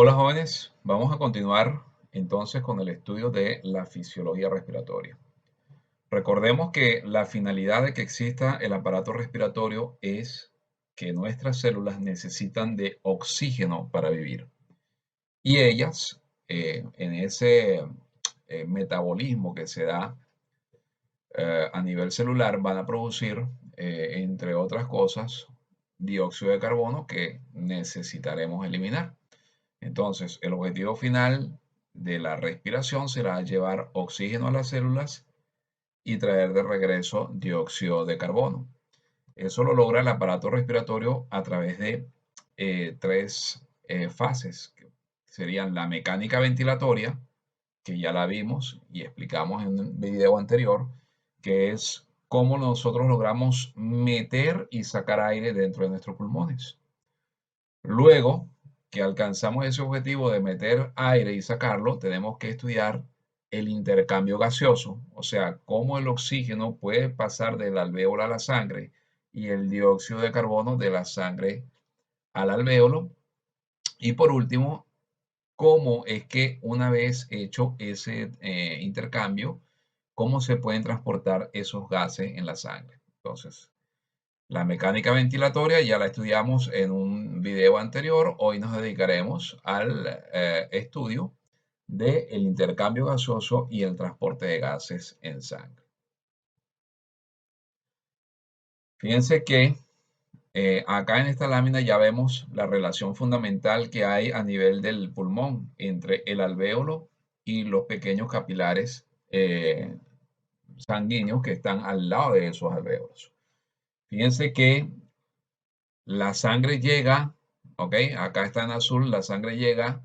Hola jóvenes, vamos a continuar entonces con el estudio de la fisiología respiratoria. Recordemos que la finalidad de que exista el aparato respiratorio es que nuestras células necesitan de oxígeno para vivir y ellas en ese metabolismo que se da a nivel celular van a producir, entre otras cosas, dióxido de carbono que necesitaremos eliminar. Entonces, el objetivo final de la respiración será llevar oxígeno a las células y traer de regreso dióxido de carbono. Eso lo logra el aparato respiratorio a través de tres fases, que serían la mecánica ventilatoria, que ya la vimos y explicamos en un video anterior, que es cómo nosotros logramos meter y sacar aire dentro de nuestros pulmones. Luego que alcanzamos ese objetivo de meter aire y sacarlo, tenemos que estudiar el intercambio gaseoso, o sea, cómo el oxígeno puede pasar del alvéolo a la sangre y el dióxido de carbono de la sangre al alvéolo. Y por último, cómo es que una vez hecho ese intercambio, cómo se pueden transportar esos gases en la sangre. Entonces, la mecánica ventilatoria ya la estudiamos en un video anterior. Hoy nos dedicaremos al estudio del intercambio gaseoso y el transporte de gases en sangre. Fíjense que acá en esta lámina ya vemos la relación fundamental que hay a nivel del pulmón entre el alvéolo y los pequeños capilares sanguíneos que están al lado de esos alvéolos. Fíjense que la sangre llega, ¿ok? Acá está en azul, la sangre llega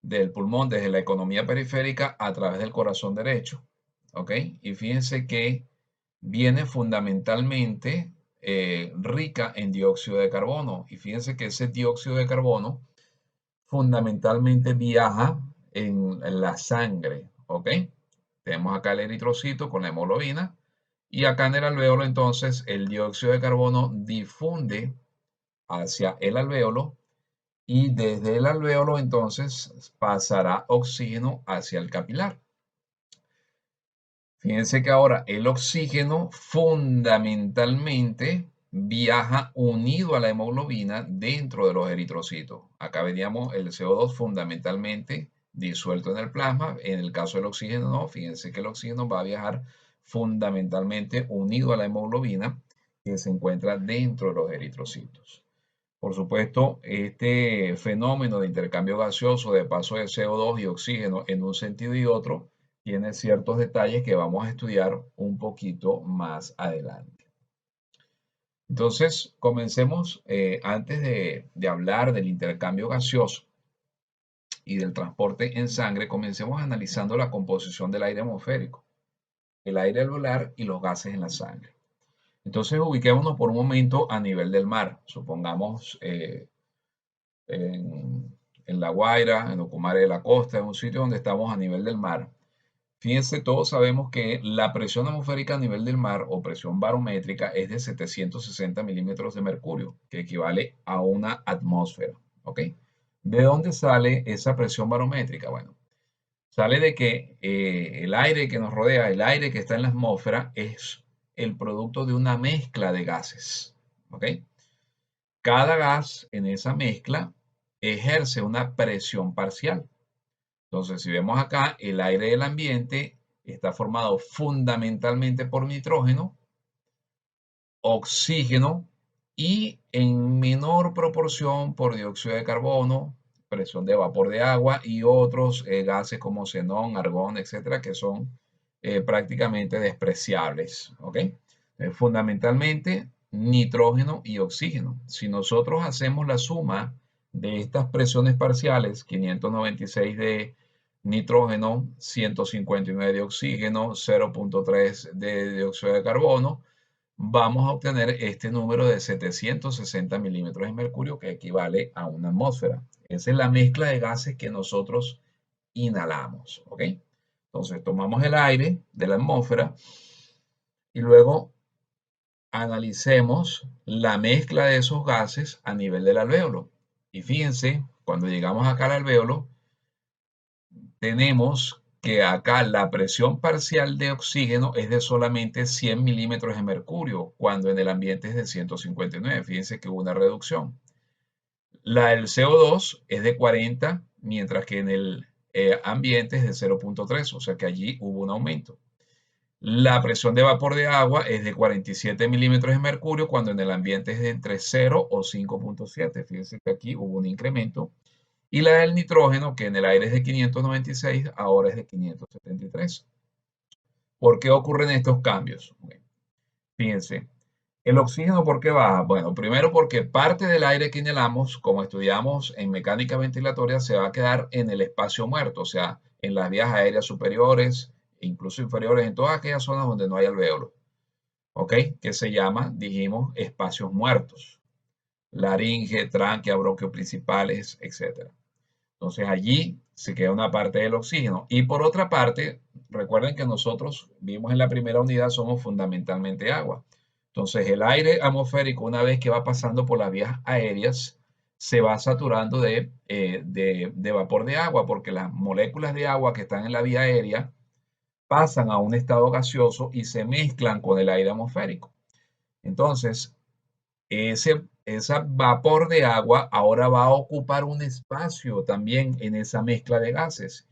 del pulmón desde la economía periférica a través del corazón derecho, ¿ok? Y fíjense que viene fundamentalmente rica en dióxido de carbono. Y fíjense que ese dióxido de carbono fundamentalmente viaja en la sangre, ¿ok? Tenemos acá el eritrocito con la hemoglobina y acá en el alvéolo entonces el dióxido de carbono difunde hacia el alvéolo y desde el alvéolo entonces pasará oxígeno hacia el capilar. Fíjense que ahora el oxígeno fundamentalmente viaja unido a la hemoglobina dentro de los eritrocitos. Acá veríamos el CO2 fundamentalmente disuelto en el plasma. En el caso del oxígeno no, fíjense que el oxígeno va a viajar fundamentalmente unido a la hemoglobina que se encuentra dentro de los eritrocitos. Por supuesto, este fenómeno de intercambio gaseoso de paso de CO2 y oxígeno en un sentido y otro tiene ciertos detalles que vamos a estudiar un poquito más adelante. Entonces, comencemos antes de hablar del intercambio gaseoso y del transporte en sangre, comencemos analizando la composición del aire atmosférico, el aire alveolar y los gases en la sangre. Entonces, ubiquémonos por un momento a nivel del mar. Supongamos en La Guaira, en Ocumare de la Costa, en un sitio donde estamos a nivel del mar. Fíjense, todos sabemos que la presión atmosférica a nivel del mar o presión barométrica es de 760 milímetros de mercurio, que equivale a una atmósfera. ¿Ok? ¿De dónde sale esa presión barométrica? Bueno, sale de que el aire que nos rodea, el aire que está en la atmósfera, es el producto de una mezcla de gases. ¿Ok? Cada gas en esa mezcla ejerce una presión parcial. Entonces, si vemos acá, el aire del ambiente está formado fundamentalmente por nitrógeno, oxígeno y en menor proporción por dióxido de carbono, presión de vapor de agua y otros gases como xenón, argón, etcétera, que son prácticamente despreciables. ¿Ok? Fundamentalmente nitrógeno y oxígeno. Si nosotros hacemos la suma de estas presiones parciales, 596 de nitrógeno, 159 de oxígeno, 0.3 de dióxido de carbono, vamos a obtener este número de 760 milímetros de mercurio que equivale a una atmósfera. Esa es la mezcla de gases que nosotros inhalamos. ¿Ok? Entonces tomamos el aire de la atmósfera y luego analicemos la mezcla de esos gases a nivel del alvéolo. Y fíjense, cuando llegamos acá al alvéolo, tenemos que acá la presión parcial de oxígeno es de solamente 100 milímetros de mercurio, cuando en el ambiente es de 159. Fíjense que hubo una reducción. La del CO2 es de 40, mientras que en el ambiente es de 0,3, o sea que allí hubo un aumento. La presión de vapor de agua es de 47 milímetros de mercurio, cuando en el ambiente es de entre 0 o 5,7. Fíjense que aquí hubo un incremento. Y la del nitrógeno, que en el aire es de 596, ahora es de 573. ¿Por qué ocurren estos cambios? Bueno, fíjense, el oxígeno, ¿por qué baja? Bueno, primero porque parte del aire que inhalamos, como estudiamos en mecánica ventilatoria, se va a quedar en el espacio muerto, o sea, en las vías aéreas superiores, incluso inferiores, en todas aquellas zonas donde no hay alvéolos, ¿ok? Que se llama, dijimos, espacios muertos. Laringe, tráquea, bronquios principales, etc. Entonces allí se queda una parte del oxígeno. Y por otra parte, recuerden que nosotros vimos en la primera unidad somos fundamentalmente agua. Entonces el aire atmosférico, una vez que va pasando por las vías aéreas, se va saturando de vapor de agua, porque las moléculas de agua que están en la vía aérea pasan a un estado gaseoso y se mezclan con el aire atmosférico. Entonces, ese vapor de agua ahora va a ocupar un espacio también en esa mezcla de gases.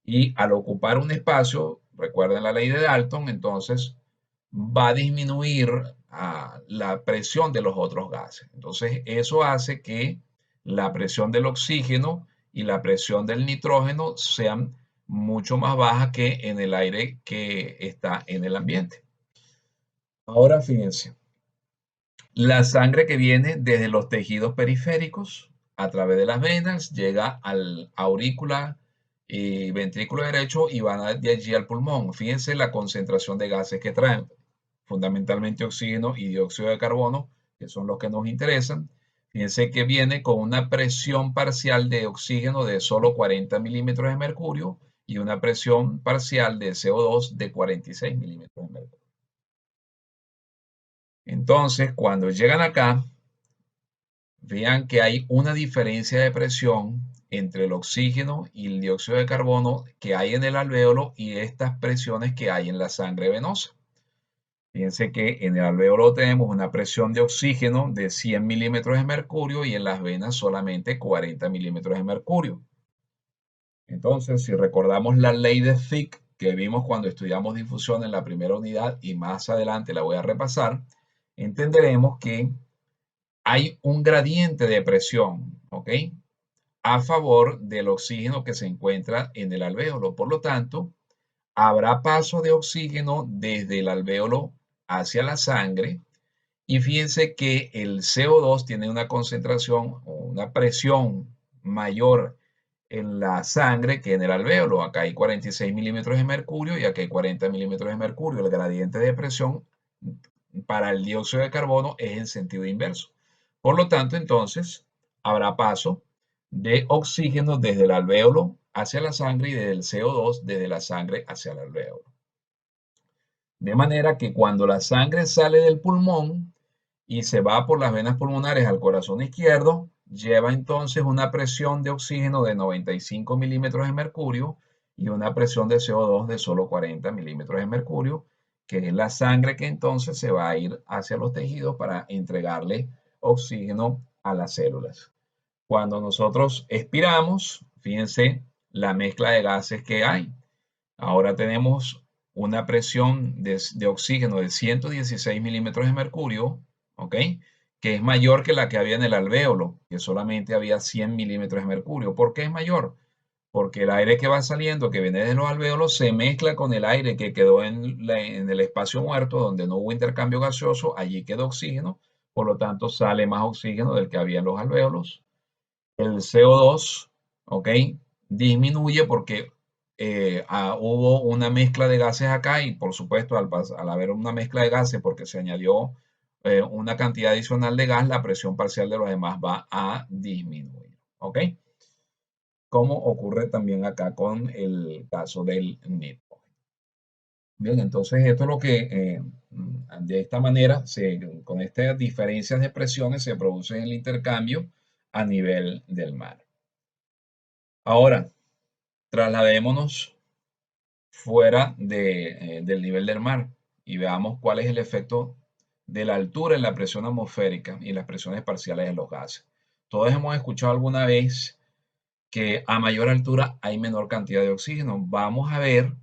Y al ocupar un espacio, recuerden la ley de Dalton, entonces va a disminuir la presión de los otros gases. Entonces, eso hace que la presión del oxígeno y la presión del nitrógeno sean mucho más bajas que en el aire que está en el ambiente. Ahora fíjense. La sangre que viene desde los tejidos periféricos a través de las venas llega al aurícula y ventrículo derecho y van de allí al pulmón. Fíjense la concentración de gases que traen, fundamentalmente oxígeno y dióxido de carbono, que son los que nos interesan. Fíjense que viene con una presión parcial de oxígeno de solo 40 milímetros de mercurio y una presión parcial de CO2 de 46 milímetros de mercurio. Entonces, cuando llegan acá, vean que hay una diferencia de presión entre el oxígeno y el dióxido de carbono que hay en el alvéolo y estas presiones que hay en la sangre venosa. Fíjense que en el alvéolo tenemos una presión de oxígeno de 100 milímetros de mercurio y en las venas solamente 40 milímetros de mercurio. Entonces, si recordamos la ley de Fick que vimos cuando estudiamos difusión en la primera unidad y más adelante la voy a repasar, entenderemos que hay un gradiente de presión, ¿ok? A favor del oxígeno que se encuentra en el alvéolo. Por lo tanto, habrá paso de oxígeno desde el alvéolo hacia la sangre. Y fíjense que el CO2 tiene una concentración o una presión mayor en la sangre que en el alvéolo. Acá hay 46 milímetros de mercurio y acá hay 40 milímetros de mercurio. El gradiente de presión para el dióxido de carbono es en sentido inverso. Por lo tanto, entonces, habrá paso de oxígeno desde el alvéolo hacia la sangre y del CO2 desde la sangre hacia el alvéolo. De manera que cuando la sangre sale del pulmón y se va por las venas pulmonares al corazón izquierdo, lleva entonces una presión de oxígeno de 95 milímetros de mercurio y una presión de CO2 de solo 40 milímetros de mercurio, que es la sangre que entonces se va a ir hacia los tejidos para entregarle oxígeno a las células. Cuando nosotros expiramos, fíjense la mezcla de gases que hay. Ahora tenemos una presión de oxígeno de 116 milímetros de mercurio, ¿ok? Que es mayor que la que había en el alvéolo, que solamente había 100 milímetros de mercurio. ¿Por qué es mayor? Porque el aire que va saliendo, que viene de los alvéolos, se mezcla con el aire que quedó en el espacio muerto, donde no hubo intercambio gaseoso, allí quedó oxígeno, por lo tanto sale más oxígeno del que había en los alvéolos. El CO2, ¿ok? Disminuye porque hubo una mezcla de gases acá y por supuesto al haber una mezcla de gases porque se añadió una cantidad adicional de gas, la presión parcial de los demás va a disminuir, ¿ok? Como ocurre también acá con el caso del nitrógeno. Bien, entonces esto es lo que de esta manera, con estas diferencias de presiones se produce el intercambio a nivel del mar. Ahora, trasladémonos fuera del nivel del mar y veamos cuál es el efecto de la altura en la presión atmosférica y las presiones parciales de los gases. Todos hemos escuchado alguna vez que a mayor altura hay menor cantidad de oxígeno. Vamos a ver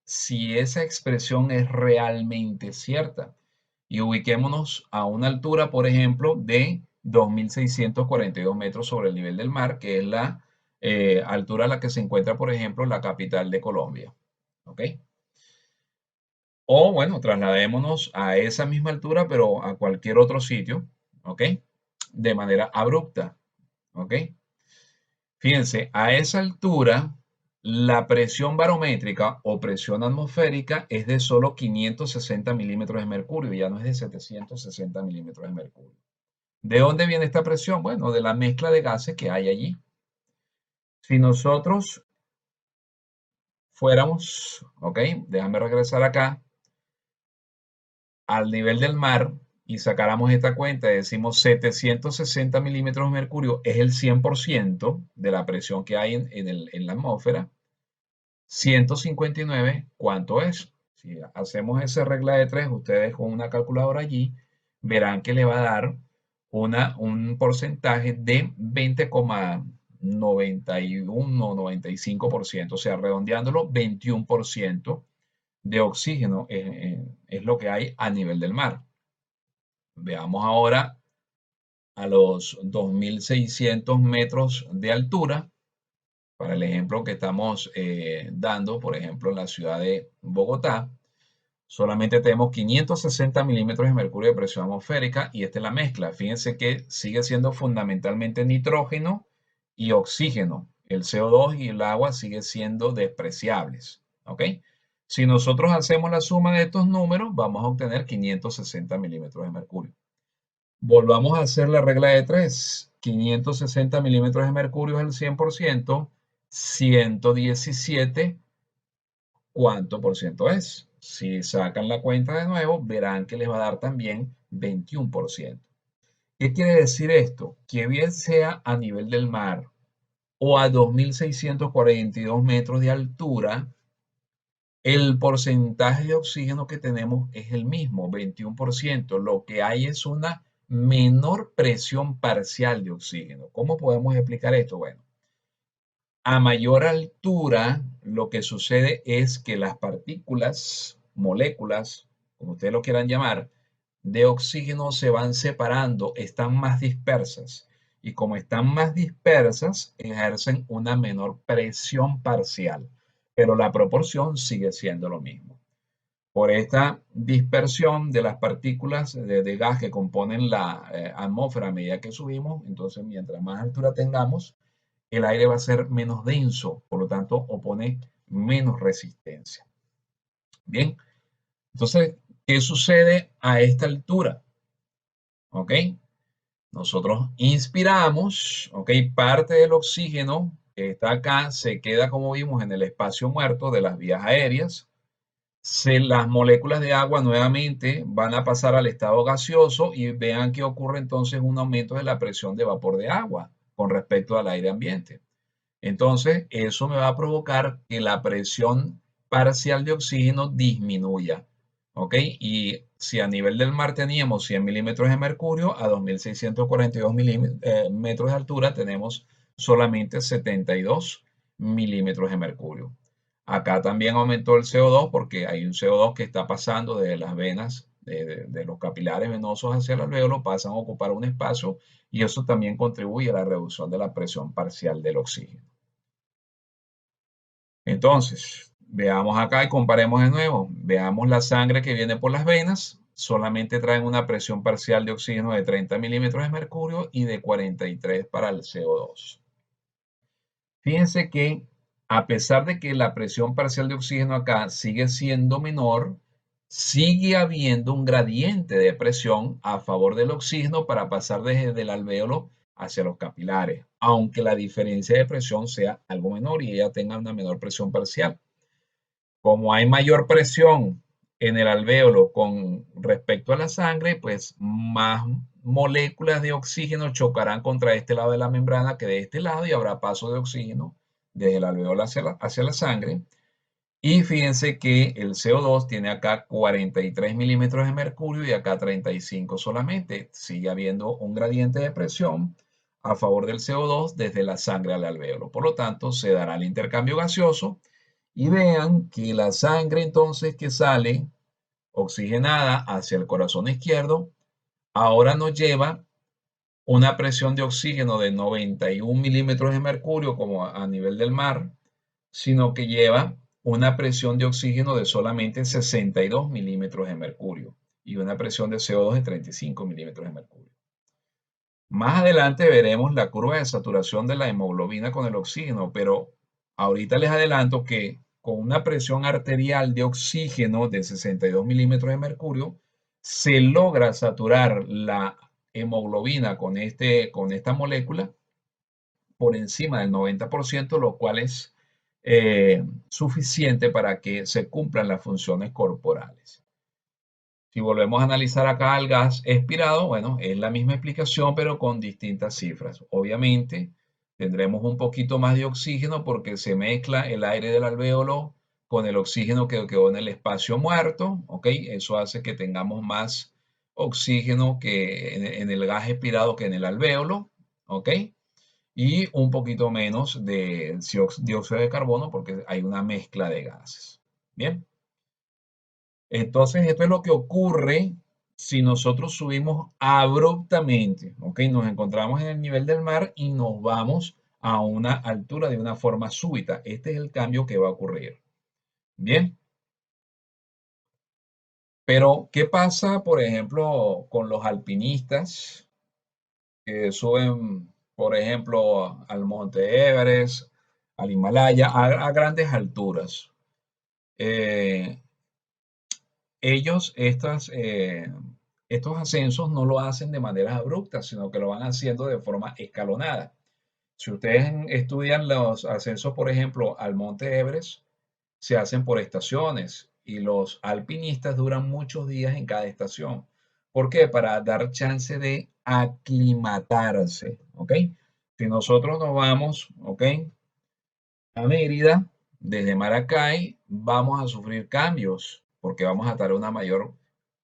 si esa expresión es realmente cierta. Y ubiquémonos a una altura, por ejemplo, de 2.642 metros sobre el nivel del mar, que es la altura a la que se encuentra, por ejemplo, la capital de Colombia. ¿Ok? O bueno, trasladémonos a esa misma altura, pero a cualquier otro sitio, ¿ok? De manera abrupta, ¿ok? Fíjense, a esa altura, la presión barométrica o presión atmosférica es de solo 560 milímetros de mercurio, ya no es de 760 milímetros de mercurio. ¿De dónde viene esta presión? Bueno, de la mezcla de gases que hay allí. Si nosotros fuéramos, ¿ok? Déjame regresar acá al nivel del mar y sacáramos esta cuenta y decimos 760 milímetros de mercurio es el 100% de la presión que hay en la atmósfera. 159, ¿cuánto es? Si hacemos esa regla de 3, ustedes con una calculadora allí verán que le va a dar un porcentaje de 20,91 95%, o sea, redondeándolo, 21% de oxígeno es lo que hay a nivel del mar. Veamos ahora a los 2.600 metros de altura, para el ejemplo que estamos dando, por ejemplo, en la ciudad de Bogotá, solamente tenemos 560 milímetros de mercurio de presión atmosférica y esta es la mezcla. Fíjense que sigue siendo fundamentalmente nitrógeno y oxígeno. El CO2 y el agua siguen siendo despreciables. ¿Ok? Si nosotros hacemos la suma de estos números, vamos a obtener 560 milímetros de mercurio. Volvamos a hacer la regla de 3. 560 milímetros de mercurio es el 100%. 117, ¿cuánto por ciento es? Si sacan la cuenta de nuevo, verán que les va a dar también 21%. ¿Qué quiere decir esto? Que bien sea a nivel del mar o a 2.642 metros de altura, el porcentaje de oxígeno que tenemos es el mismo, 21%. Lo que hay es una menor presión parcial de oxígeno. ¿Cómo podemos explicar esto? Bueno, a mayor altura, lo que sucede es que las partículas, moléculas, como ustedes lo quieran llamar, de oxígeno se van separando, están más dispersas. Y como están más dispersas, ejercen una menor presión parcial, pero la proporción sigue siendo lo mismo. Por esta dispersión de las partículas de gas que componen la atmósfera a medida que subimos, entonces mientras más altura tengamos, el aire va a ser menos denso, por lo tanto opone menos resistencia. Bien, entonces, ¿qué sucede a esta altura? ¿Ok? Nosotros inspiramos, ¿ok? Parte del oxígeno que está acá se queda, como vimos, en el espacio muerto de las vías aéreas. Las moléculas de agua nuevamente van a pasar al estado gaseoso y vean que ocurre entonces un aumento de la presión de vapor de agua con respecto al aire ambiente. Entonces, eso me va a provocar que la presión parcial de oxígeno disminuya. ¿Ok? Y si a nivel del mar teníamos 100 milímetros de mercurio, a 2.642 metros de altura tenemos solamente 72 milímetros de mercurio. Acá también aumentó el CO2 porque hay un CO2 que está pasando de las venas, de los capilares venosos hacia el alvéolo, pasan a ocupar un espacio y eso también contribuye a la reducción de la presión parcial del oxígeno. Entonces, veamos acá y comparemos de nuevo. Veamos la sangre que viene por las venas. Solamente traen una presión parcial de oxígeno de 30 milímetros de mercurio y de 43 para el CO2. Fíjense que a pesar de que la presión parcial de oxígeno acá sigue siendo menor, sigue habiendo un gradiente de presión a favor del oxígeno para pasar desde el alvéolo hacia los capilares, aunque la diferencia de presión sea algo menor y ella tenga una menor presión parcial. Como hay mayor presión en el alvéolo con respecto a la sangre, pues más moléculas de oxígeno chocarán contra este lado de la membrana que de este lado y habrá paso de oxígeno desde el alveolo hacia la sangre. Y fíjense que el CO2 tiene acá 43 milímetros de mercurio y acá 35 solamente. Sigue habiendo un gradiente de presión a favor del CO2 desde la sangre al alveolo. Por lo tanto, se dará el intercambio gaseoso y vean que la sangre entonces que sale oxigenada hacia el corazón izquierdo, ahora nos lleva una presión de oxígeno de 91 milímetros de mercurio como a nivel del mar, sino que lleva una presión de oxígeno de solamente 62 milímetros de mercurio y una presión de CO2 de 35 milímetros de mercurio. Más adelante veremos la curva de saturación de la hemoglobina con el oxígeno, pero ahorita les adelanto que con una presión arterial de oxígeno de 62 milímetros de mercurio, se logra saturar la hemoglobina con esta molécula por encima del 90%, lo cual es suficiente para que se cumplan las funciones corporales. Si volvemos a analizar acá el gas expirado, bueno, es la misma explicación, pero con distintas cifras. Obviamente, tendremos un poquito más de oxígeno porque se mezcla el aire del alvéolo con el oxígeno que quedó en el espacio muerto, ¿ok? Eso hace que tengamos más oxígeno que en el gas expirado que en el alvéolo, ¿ok? Y un poquito menos de dióxido de carbono porque hay una mezcla de gases. Bien. Entonces, esto es lo que ocurre si nosotros subimos abruptamente, ¿ok? Nos encontramos en el nivel del mar y nos vamos a una altura de una forma súbita. Este es el cambio que va a ocurrir. Bien, pero ¿qué pasa, por ejemplo, con los alpinistas que suben, por ejemplo, al Monte Everest, al Himalaya, a grandes alturas? Eh, estos ascensos no lo hacen de manera abrupta, sino que lo van haciendo de forma escalonada. Si ustedes estudian los ascensos, por ejemplo, al Monte Everest, se hacen por estaciones y los alpinistas duran muchos días en cada estación. ¿Por qué? Para dar chance de aclimatarse, ¿ok? Si nosotros nos vamos, ¿ok? A Mérida, desde Maracay, vamos a sufrir cambios porque vamos a estar a una mayor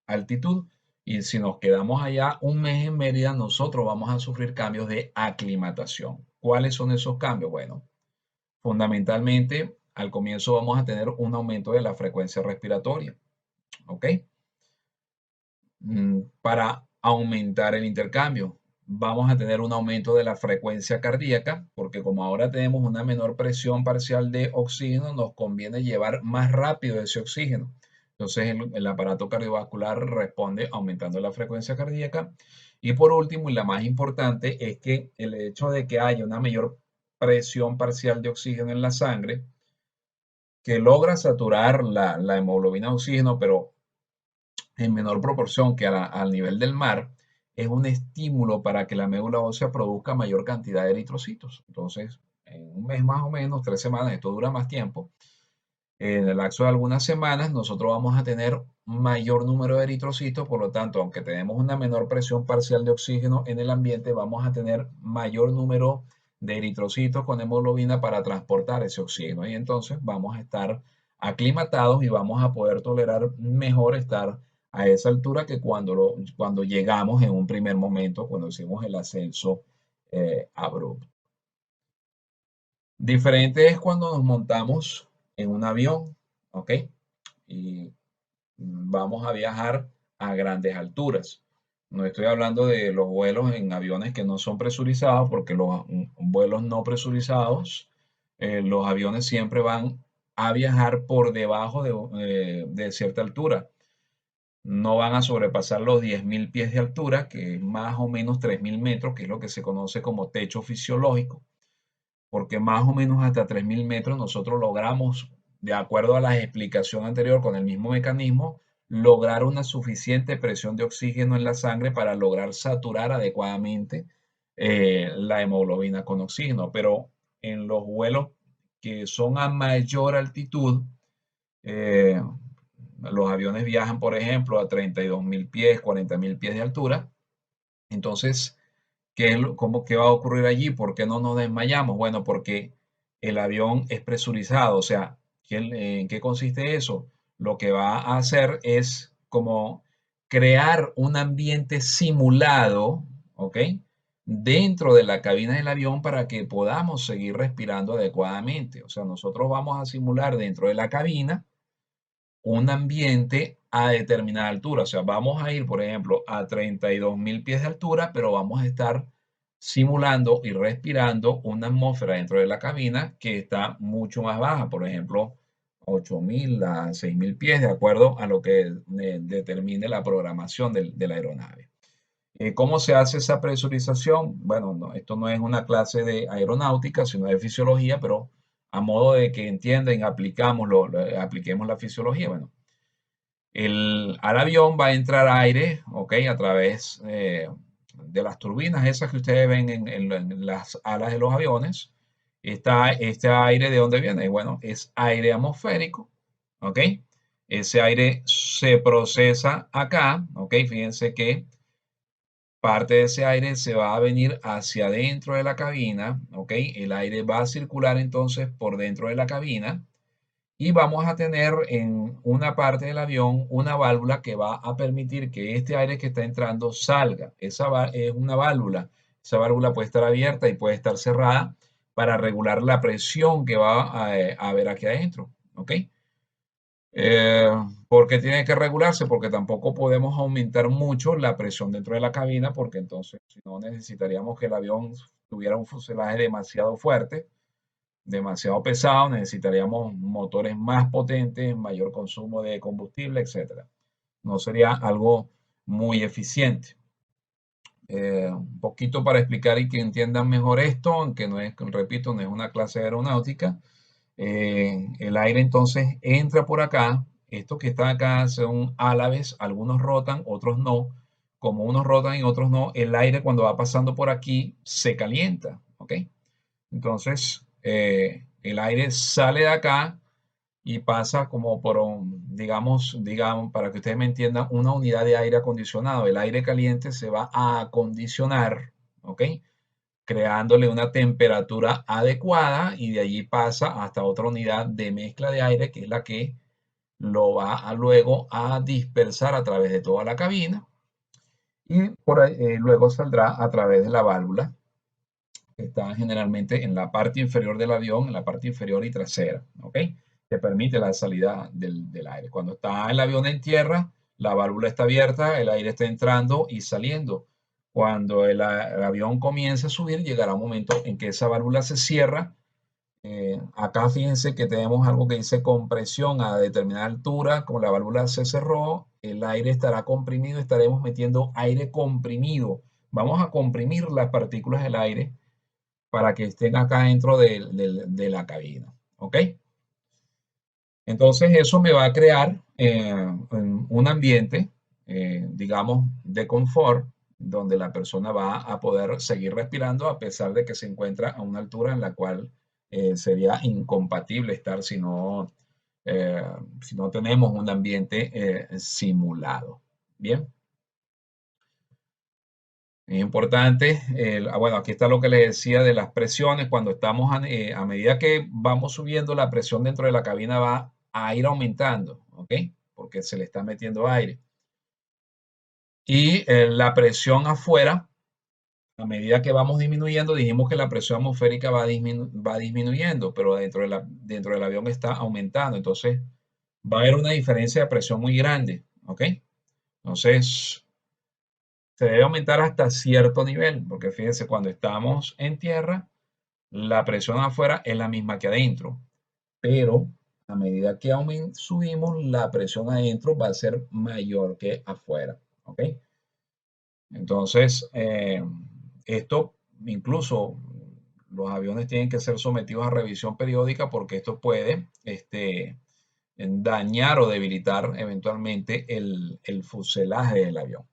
altitud. Y si nos quedamos allá un mes en Mérida, nosotros vamos a sufrir cambios de aclimatación. ¿Cuáles son esos cambios? Bueno, fundamentalmente, al comienzo vamos a tener un aumento de la frecuencia respiratoria, ¿ok? Para aumentar el intercambio. Vamos a tener un aumento de la frecuencia cardíaca, porque como ahora tenemos una menor presión parcial de oxígeno, nos conviene llevar más rápido ese oxígeno. Entonces el aparato cardiovascular responde aumentando la frecuencia cardíaca. Y por último, y la más importante, es que el hecho de que haya una mayor presión parcial de oxígeno en la sangre, que logra saturar la hemoglobina de oxígeno, pero en menor proporción que al nivel del mar, es un estímulo para que la médula ósea produzca mayor cantidad de eritrocitos. Entonces, en un mes más o menos, 3 semanas, esto dura más tiempo, en el lapso de algunas semanas, nosotros vamos a tener mayor número de eritrocitos, por lo tanto, aunque tenemos una menor presión parcial de oxígeno en el ambiente, vamos a tener mayor número de eritrocitos con hemoglobina para transportar ese oxígeno. Y entonces vamos a estar aclimatados y vamos a poder tolerar mejor estar a esa altura que cuando llegamos en un primer momento, cuando hicimos el ascenso abrupto. Diferente es cuando nos montamos en un avión, ¿ok? Y vamos a viajar a grandes alturas. No estoy hablando de los vuelos en aviones que no son presurizados, porque los vuelos no presurizados, los aviones siempre van a viajar por debajo de cierta altura. No van a sobrepasar los 10.000 pies de altura, que es más o menos 3.000 metros, que es lo que se conoce como techo fisiológico, porque más o menos hasta 3.000 metros nosotros logramos, de acuerdo a la explicación anterior con el mismo mecanismo, lograr una suficiente presión de oxígeno en la sangre para lograr saturar adecuadamente la hemoglobina con oxígeno. Pero en los vuelos que son a mayor altitud, eh, los aviones viajan, por ejemplo, a 32.000 pies, 40.000 pies de altura. Entonces, ¿qué va a ocurrir allí? ¿Por qué no nos desmayamos? Bueno, porque el avión es presurizado. O sea, ¿en qué consiste eso? Lo que va a hacer es como crear un ambiente simulado, ¿ok? Dentro de la cabina del avión para que podamos seguir respirando adecuadamente. O sea, nosotros vamos a simular dentro de la cabina un ambiente a determinada altura. O sea, vamos a ir, por ejemplo, a 32.000 pies de altura, pero vamos a estar simulando y respirando una atmósfera dentro de la cabina que está mucho más baja, por ejemplo, 8.000 a 6.000 pies, de acuerdo a lo que determine la programación de la aeronave. ¿Cómo se hace esa presurización? Bueno, esto no es una clase de aeronáutica, sino de fisiología, pero a modo de que entiendan, apliquemos la fisiología. Bueno, al avión va a entrar aire, ¿ok? A través de las turbinas esas que ustedes ven en las alas de los aviones. Este aire, ¿de dónde viene? Bueno, es aire atmosférico, ¿ok? Ese aire se procesa acá, ¿ok? Fíjense que parte de ese aire se va a venir hacia adentro de la cabina, ¿ok? El aire va a circular entonces por dentro de la cabina y vamos a tener en una parte del avión una válvula que va a permitir que este aire que está entrando salga. Es una válvula. Esa válvula puede estar abierta y puede estar cerrada para regular la presión que va a haber aquí adentro, ¿ok? Eh, ¿Por qué tiene que regularse? Porque tampoco podemos aumentar mucho la presión dentro de la cabina, porque entonces, si no, necesitaríamos que el avión tuviera un fuselaje demasiado fuerte, demasiado pesado, necesitaríamos motores más potentes, mayor consumo de combustible, etcétera. No sería algo muy eficiente. Un poquito para explicar y que entiendan mejor esto, aunque no es, repito, no es una clase de aeronáutica. El aire entonces entra por acá. Estos que están acá son álabes, algunos rotan, otros no. Como unos rotan y otros no, el aire cuando va pasando por aquí se calienta, ¿ok? Entonces, el aire sale de acá y pasa como por digamos, para que ustedes me entiendan, una unidad de aire acondicionado. El aire caliente se va a acondicionar, ¿ok? Creándole una temperatura adecuada y de allí pasa hasta otra unidad de mezcla de aire que es la que lo va luego a dispersar a través de toda la cabina y por ahí, luego saldrá a través de la válvula que está generalmente en la parte inferior del avión, en la parte inferior y trasera, ¿ok? Que permite la salida del aire. Cuando está el avión en tierra, la válvula está abierta, el aire está entrando y saliendo. Cuando el avión comienza a subir, llegará un momento en que esa válvula se cierra. Acá fíjense que tenemos algo que dice compresión a determinada altura. Como la válvula se cerró, el aire estará comprimido, estaremos metiendo aire comprimido. Vamos a comprimir las partículas del aire para que estén acá dentro de la cabina. ¿Ok? Entonces eso me va a crear un ambiente, digamos, de confort, donde la persona va a poder seguir respirando a pesar de que se encuentra a una altura en la cual sería incompatible estar eh, si no tenemos un ambiente simulado. Bien. Es importante, bueno, aquí está lo que les decía de las presiones. Cuando estamos, a medida que vamos subiendo, la presión dentro de la cabina va a ir aumentando, ¿ok? Porque se le está metiendo aire. Y la presión afuera, a medida que vamos disminuyendo, dijimos que la presión atmosférica va disminuyendo, pero dentro del avión está aumentando. Entonces, va a haber una diferencia de presión muy grande, ¿ok? Entonces, se debe aumentar hasta cierto nivel, porque fíjense, cuando estamos en tierra, la presión afuera es la misma que adentro, pero a medida que subimos, la presión adentro va a ser mayor que afuera, ¿ok? Entonces, esto incluso los aviones tienen que ser sometidos a revisión periódica porque esto puede dañar o debilitar eventualmente el fuselaje del avión.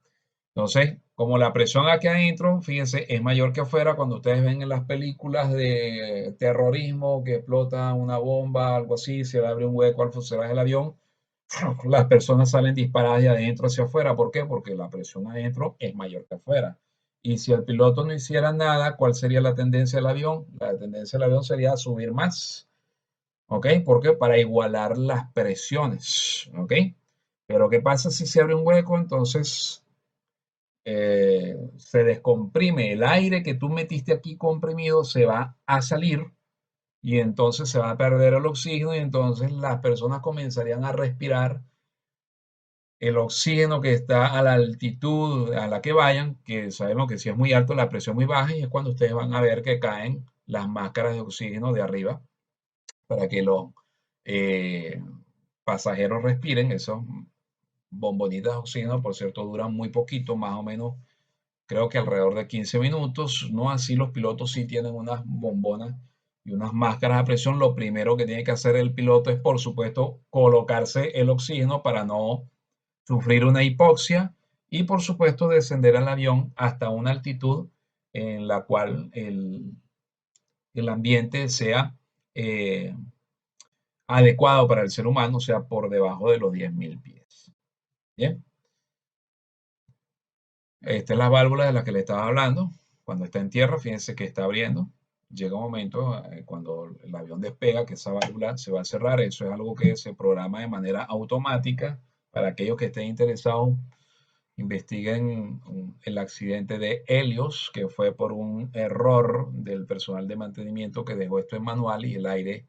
Entonces, como la presión aquí adentro, fíjense, es mayor que afuera, cuando ustedes ven en las películas de terrorismo que explota una bomba, algo así, se le abre un hueco al fuselaje del avión, las personas salen disparadas de adentro hacia afuera. ¿Por qué? Porque la presión adentro es mayor que afuera. Y si el piloto no hiciera nada, ¿cuál sería la tendencia del avión? La tendencia del avión sería a subir más, ¿ok? Porque para igualar las presiones, ¿ok? Pero ¿qué pasa si se abre un hueco? Entonces se descomprime el aire que tú metiste aquí comprimido, se va a salir y entonces se va a perder el oxígeno y entonces las personas comenzarían a respirar el oxígeno que está a la altitud a la que vayan, que sabemos que si es muy alto la presión muy baja y es cuando ustedes van a ver que caen las máscaras de oxígeno de arriba para que los eh, pasajeros respiren. Esos bombonitas de oxígeno, por cierto, duran muy poquito, más o menos, creo que alrededor de 15 minutos. No así los pilotos sí tienen unas bombonas y unas máscaras a presión. Lo primero que tiene que hacer el piloto es, por supuesto, colocarse el oxígeno para no sufrir una hipoxia y, por supuesto, descender al avión hasta una altitud en la cual el ambiente sea eh, adecuado para el ser humano, o sea, por debajo de los 10.000 pies. Bien, esta es la válvula de la que le estaba hablando. Cuando está en tierra, fíjense que está abriendo. Llega un momento cuando el avión despega que esa válvula se va a cerrar. Eso es algo que se programa de manera automática. Para aquellos que estén interesados, investiguen el accidente de Helios, que fue por un error del personal de mantenimiento que dejó esto en manual y el aire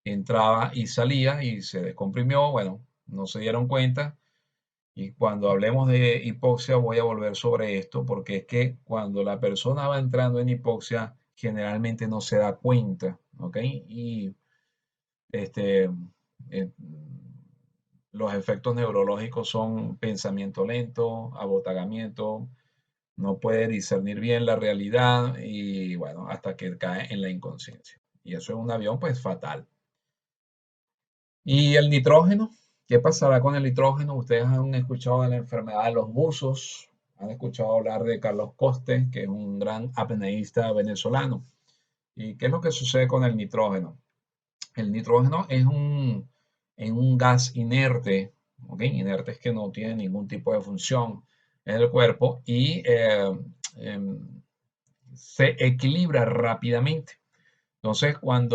entraba y salía y se descomprimió. Bueno, no se dieron cuenta. Y cuando hablemos de hipoxia voy a volver sobre esto, porque es que cuando la persona va entrando en hipoxia, generalmente no se da cuenta, ¿ok? Y este, eh, los efectos neurológicos son pensamiento lento, abotagamiento, no puede discernir bien la realidad y bueno, hasta que cae en la inconsciencia. Y eso es un avión pues fatal. ¿Y el nitrógeno? ¿Qué pasará con el nitrógeno? Ustedes han escuchado de la enfermedad de los buzos, han escuchado hablar de Carlos Coste, que es un gran apneísta venezolano. ¿Y qué es lo que sucede con el nitrógeno? El nitrógeno es un gas inerte, ¿ok? Inerte es que no tiene ningún tipo de función en el cuerpo y se equilibra rápidamente. Entonces, ¿cuál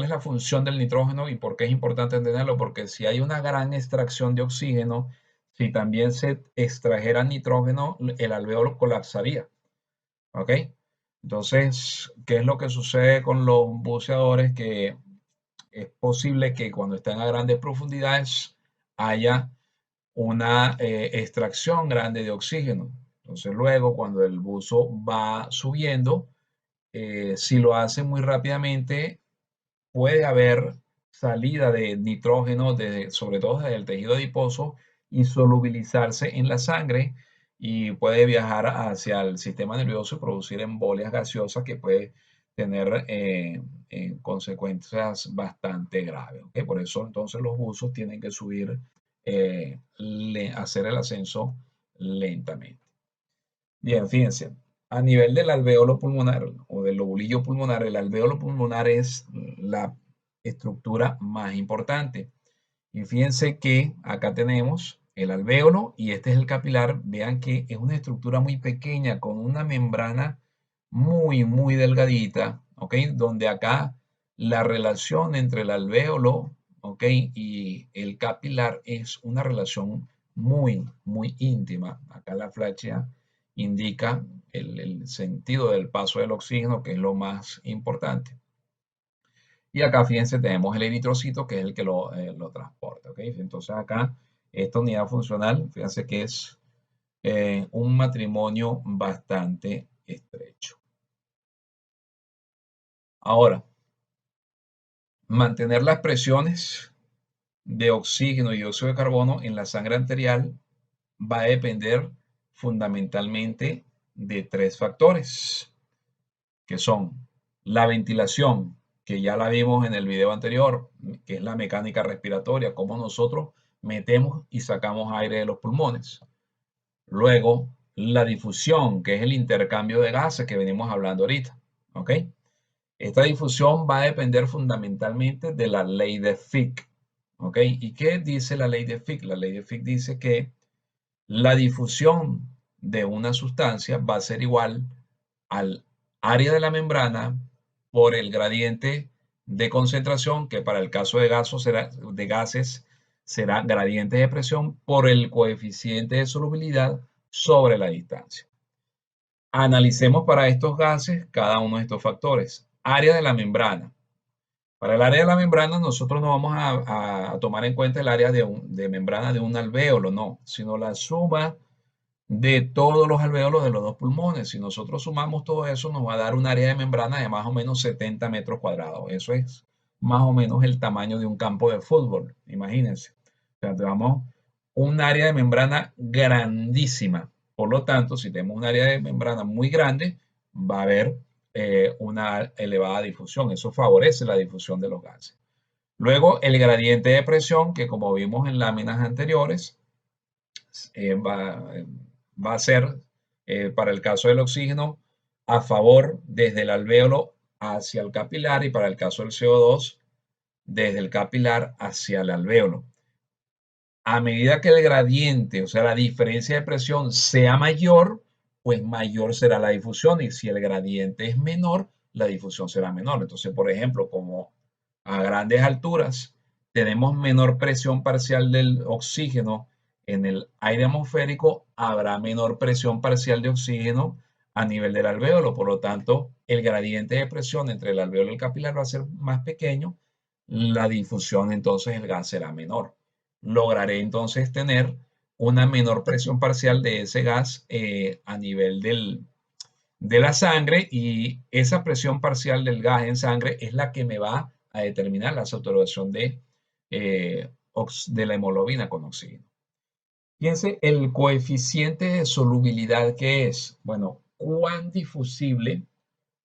es la función del nitrógeno y por qué es importante entenderlo? Porque si hay una gran extracción de oxígeno, si también se extrajera nitrógeno, el alveolo colapsaría, ¿ok? Entonces, ¿qué es lo que sucede con los buceadores? Que es posible que cuando estén a grandes profundidades haya una extracción grande de oxígeno. Entonces, luego, cuando el buzo va subiendo, si lo hace muy rápidamente, puede haber salida de nitrógeno, sobre todo desde el tejido adiposo, y solubilizarse en la sangre y puede viajar hacia el sistema nervioso y producir embolias gaseosas que puede tener consecuencias bastante graves. ¿Okay? Por eso entonces los buzos tienen que subir, hacer el ascenso lentamente. Bien, fíjense, a nivel del alveolo pulmonar o del lobulillo pulmonar, el alveolo pulmonar es la estructura más importante. Y fíjense que acá tenemos el alvéolo y este es el capilar. Vean que es una estructura muy pequeña con una membrana muy delgadita, ¿ok? Donde acá la relación entre el alvéolo, ¿ok? Y el capilar es una relación muy íntima. Acá la flecha indica el sentido del paso del oxígeno, que es lo más importante. Y acá, fíjense, tenemos el eritrocito, que es el que lo transporta, ¿ok? Entonces acá, esta unidad funcional, fíjense que es un matrimonio bastante estrecho. Ahora, mantener las presiones de oxígeno y dióxido de carbono en la sangre arterial va a depender fundamentalmente de tres factores, que son la ventilación, que ya la vimos en el video anterior, que es la mecánica respiratoria, cómo nosotros metemos y sacamos aire de los pulmones. Luego, la difusión, que es el intercambio de gases que venimos hablando ahorita. ¿Ok? Esta difusión va a depender fundamentalmente de la ley de Fick. ¿Ok? ¿Y qué dice la ley de Fick? La ley de Fick dice que la difusión de una sustancia va a ser igual al área de la membrana por el gradiente de concentración, que para el caso de gases será gradiente de presión por el coeficiente de solubilidad sobre la distancia. Analicemos para estos gases cada uno de estos factores. Área de la membrana. Para el área de la membrana nosotros no vamos a tomar en cuenta el área de membrana de un alvéolo, no, sino la suma de todos los alvéolos de los dos pulmones. Si nosotros sumamos todo eso, nos va a dar un área de membrana de más o menos 70 metros cuadrados. Eso es más o menos el tamaño de un campo de fútbol, imagínense. O sea, tenemos un área de membrana grandísima. Por lo tanto, si tenemos un área de membrana muy grande, va a haber una elevada difusión. Eso favorece la difusión de los gases. Luego, el gradiente de presión, que como vimos en láminas anteriores, va a ser, para el caso del oxígeno, a favor desde el alvéolo hacia el capilar, y para el caso del CO2, desde el capilar hacia el alvéolo. A medida que el gradiente, o sea, la diferencia de presión sea mayor, pues mayor será la difusión, y si el gradiente es menor, la difusión será menor. Entonces, por ejemplo, como a grandes alturas tenemos menor presión parcial del oxígeno en el aire atmosférico, habrá menor presión parcial de oxígeno a nivel del alvéolo. Por lo tanto, el gradiente de presión entre el alvéolo y el capilar va a ser más pequeño, la difusión entonces el gas será menor. Lograré entonces tener una menor presión parcial de ese gas a nivel de la sangre, y esa presión parcial del gas en sangre es la que me va a determinar la saturación de la hemoglobina con oxígeno. Fíjense el coeficiente de solubilidad que es. Bueno, cuán difusible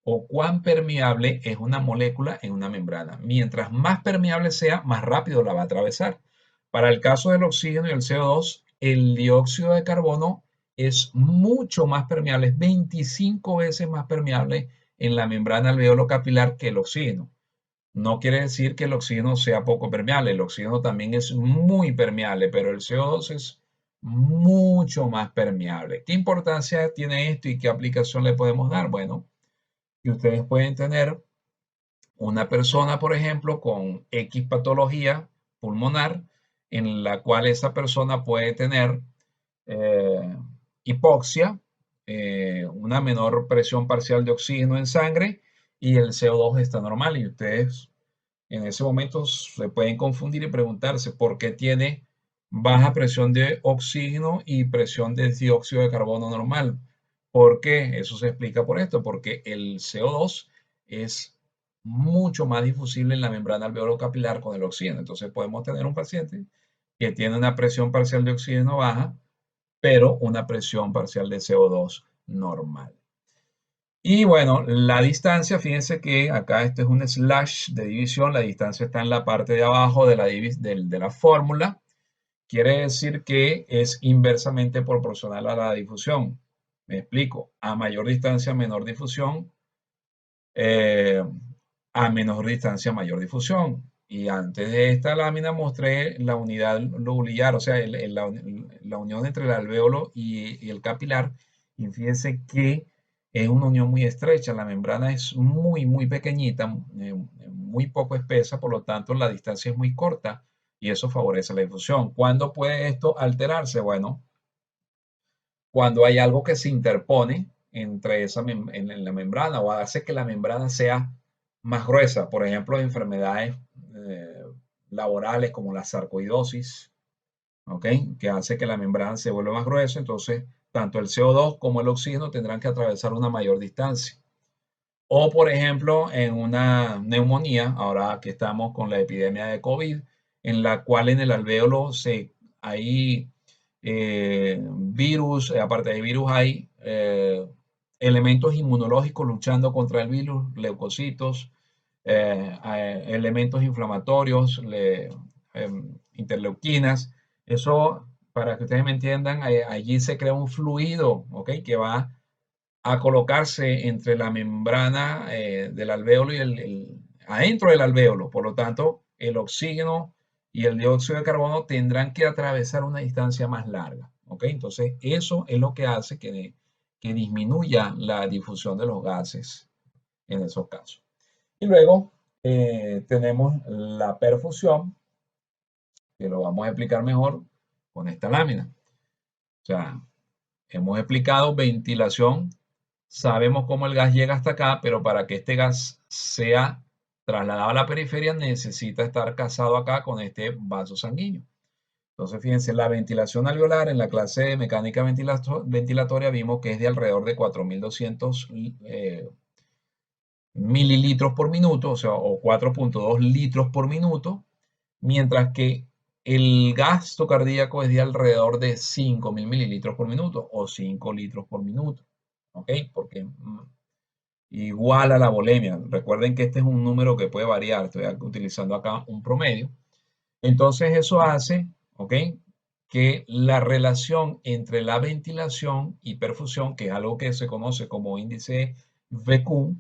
o cuán permeable es una molécula en una membrana. Mientras más permeable sea, más rápido la va a atravesar. Para el caso del oxígeno y el CO2, el dióxido de carbono es mucho más permeable, es 25 veces más permeable en la membrana alveolo capilar que el oxígeno. No quiere decir que el oxígeno sea poco permeable, el oxígeno también es muy permeable, pero el CO2 es mucho más permeable. ¿Qué importancia tiene esto y qué aplicación le podemos dar? Bueno, y ustedes pueden tener una persona, por ejemplo, con X patología pulmonar, en la cual esa persona puede tener eh, hipoxia, una menor presión parcial de oxígeno en sangre, y el CO2 está normal, y ustedes en ese momento se pueden confundir y preguntarse por qué tiene baja presión de oxígeno y presión de dióxido de carbono normal. ¿Por qué? Eso se explica por esto, porque el CO2 es mucho más difusible en la membrana alveolo capilar con el oxígeno. Entonces podemos tener un paciente que tiene una presión parcial de oxígeno baja, pero una presión parcial de CO2 normal. Y bueno, la distancia, fíjense que acá este es un slash de división, la distancia está en la parte de abajo de la fórmula. Quiere decir que es inversamente proporcional a la difusión. Me explico, a mayor distancia, menor difusión, eh, a menor distancia, mayor difusión. Y antes de esta lámina mostré la unidad lobular, o sea, la unión entre el alvéolo y el capilar. Y fíjense que es una unión muy estrecha, la membrana es muy pequeñita, muy poco espesa, por lo tanto la distancia es muy corta y eso favorece la difusión. ¿Cuándo puede esto alterarse? Bueno, cuando hay algo que se interpone entre en la membrana o hace que la membrana sea más gruesa, por ejemplo, enfermedades eh, laborales como la sarcoidosis, ¿ok? Que hace que la membrana se vuelva más gruesa, entonces tanto el CO2 como el oxígeno tendrán que atravesar una mayor distancia. O, por ejemplo, en una neumonía, ahora que estamos con la epidemia de COVID, en la cual en el alvéolo hay virus, aparte de virus, hay elementos inmunológicos luchando contra el virus, leucocitos, elementos inflamatorios, interleuquinas. Eso, para que ustedes me entiendan, allí se crea un fluido, ¿ok? Que va a colocarse entre la membrana del alvéolo y adentro del alvéolo. Por lo tanto, el oxígeno y el dióxido de carbono tendrán que atravesar una distancia más larga. ¿ok? Entonces, eso es lo que hace que disminuya la difusión de los gases en esos casos. Y luego tenemos la perfusión, que lo vamos a explicar mejor con esta lámina. O sea, hemos explicado ventilación, sabemos cómo el gas llega hasta acá, pero para que este gas sea trasladado a la periferia necesita estar casado acá con este vaso sanguíneo. Entonces, fíjense, la ventilación alveolar en la clase de mecánica ventilatoria vimos que es de alrededor de 4.200 mililitros por minuto, o sea, o 4.2 litros por minuto, mientras que el gasto cardíaco es de alrededor de 5.000 mililitros por minuto o 5 litros por minuto, ¿ok? Porque igual a la volemia. Recuerden que este es un número que puede variar, estoy utilizando acá un promedio. Entonces eso hace, ¿ok? Que la relación entre la ventilación y perfusión, que es algo que se conoce como índice VQ,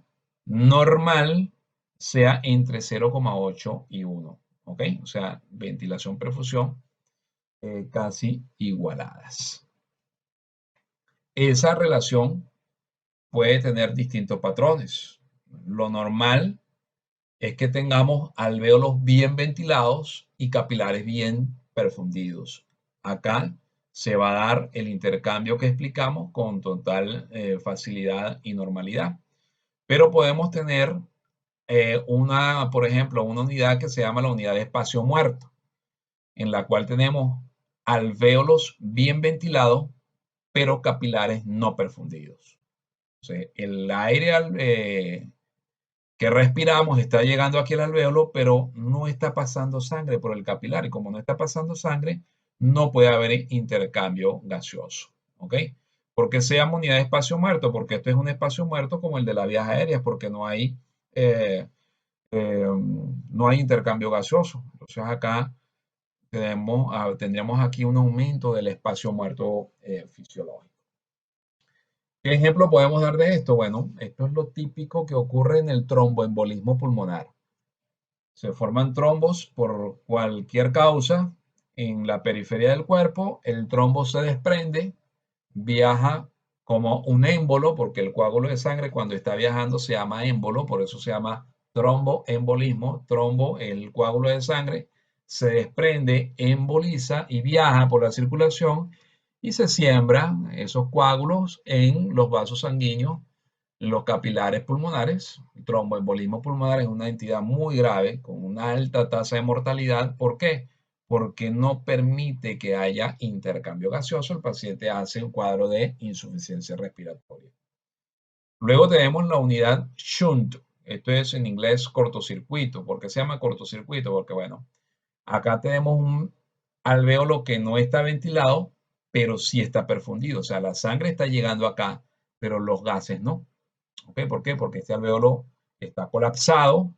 normal sea entre 0,8 y 1, ¿ok? O sea, ventilación-perfusión casi igualadas. Esa relación puede tener distintos patrones. Lo normal es que tengamos alvéolos bien ventilados y capilares bien perfundidos. Acá se va a dar el intercambio que explicamos con total facilidad y normalidad. Pero podemos tener por ejemplo, una unidad que se llama la unidad de espacio muerto, en la cual tenemos alvéolos bien ventilados, pero capilares no perfundidos. Entonces, el aire que respiramos está llegando aquí al alvéolo, pero no está pasando sangre por el capilar. Y como no está pasando sangre, no puede haber intercambio gaseoso. ¿Ok? Porque se llama unidad de espacio muerto, porque esto es un espacio muerto como el de las vías aéreas, porque eh, no hay intercambio gaseoso. Entonces acá tendríamos aquí un aumento del espacio muerto fisiológico. ¿Qué ejemplo podemos dar de esto? Bueno, esto es lo típico que ocurre en el tromboembolismo pulmonar. Se forman trombos por cualquier causa en la periferia del cuerpo, el trombo se desprende, viaja como un émbolo, porque el coágulo de sangre cuando está viajando se llama émbolo, por eso se llama tromboembolismo. Trombo, el coágulo de sangre, se desprende, emboliza y viaja por la circulación y se siembran esos coágulos en los vasos sanguíneos, los capilares pulmonares. El tromboembolismo pulmonar es una entidad muy grave con una alta tasa de mortalidad. ¿Por qué? Porque no permite que haya intercambio gaseoso. El paciente hace un cuadro de insuficiencia respiratoria. Luego tenemos la unidad shunt. Esto es en inglés cortocircuito. ¿Por qué se llama cortocircuito? Porque bueno, acá tenemos un alvéolo que no está ventilado, pero sí está perfundido. O sea, la sangre está llegando acá, pero los gases no. ¿Ok? ¿Por qué? Porque este alvéolo está colapsado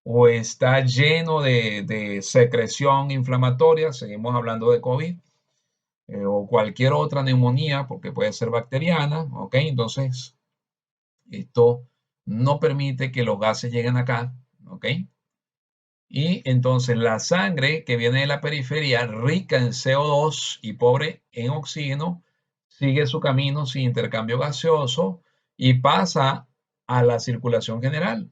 o está lleno de secreción inflamatoria, seguimos hablando de COVID, o cualquier otra neumonía, porque puede ser bacteriana, ¿ok? Entonces, esto no permite que los gases lleguen acá, ¿ok? Y entonces la sangre que viene de la periferia, rica en CO2 y pobre en oxígeno, sigue su camino sin intercambio gaseoso y pasa a la circulación general.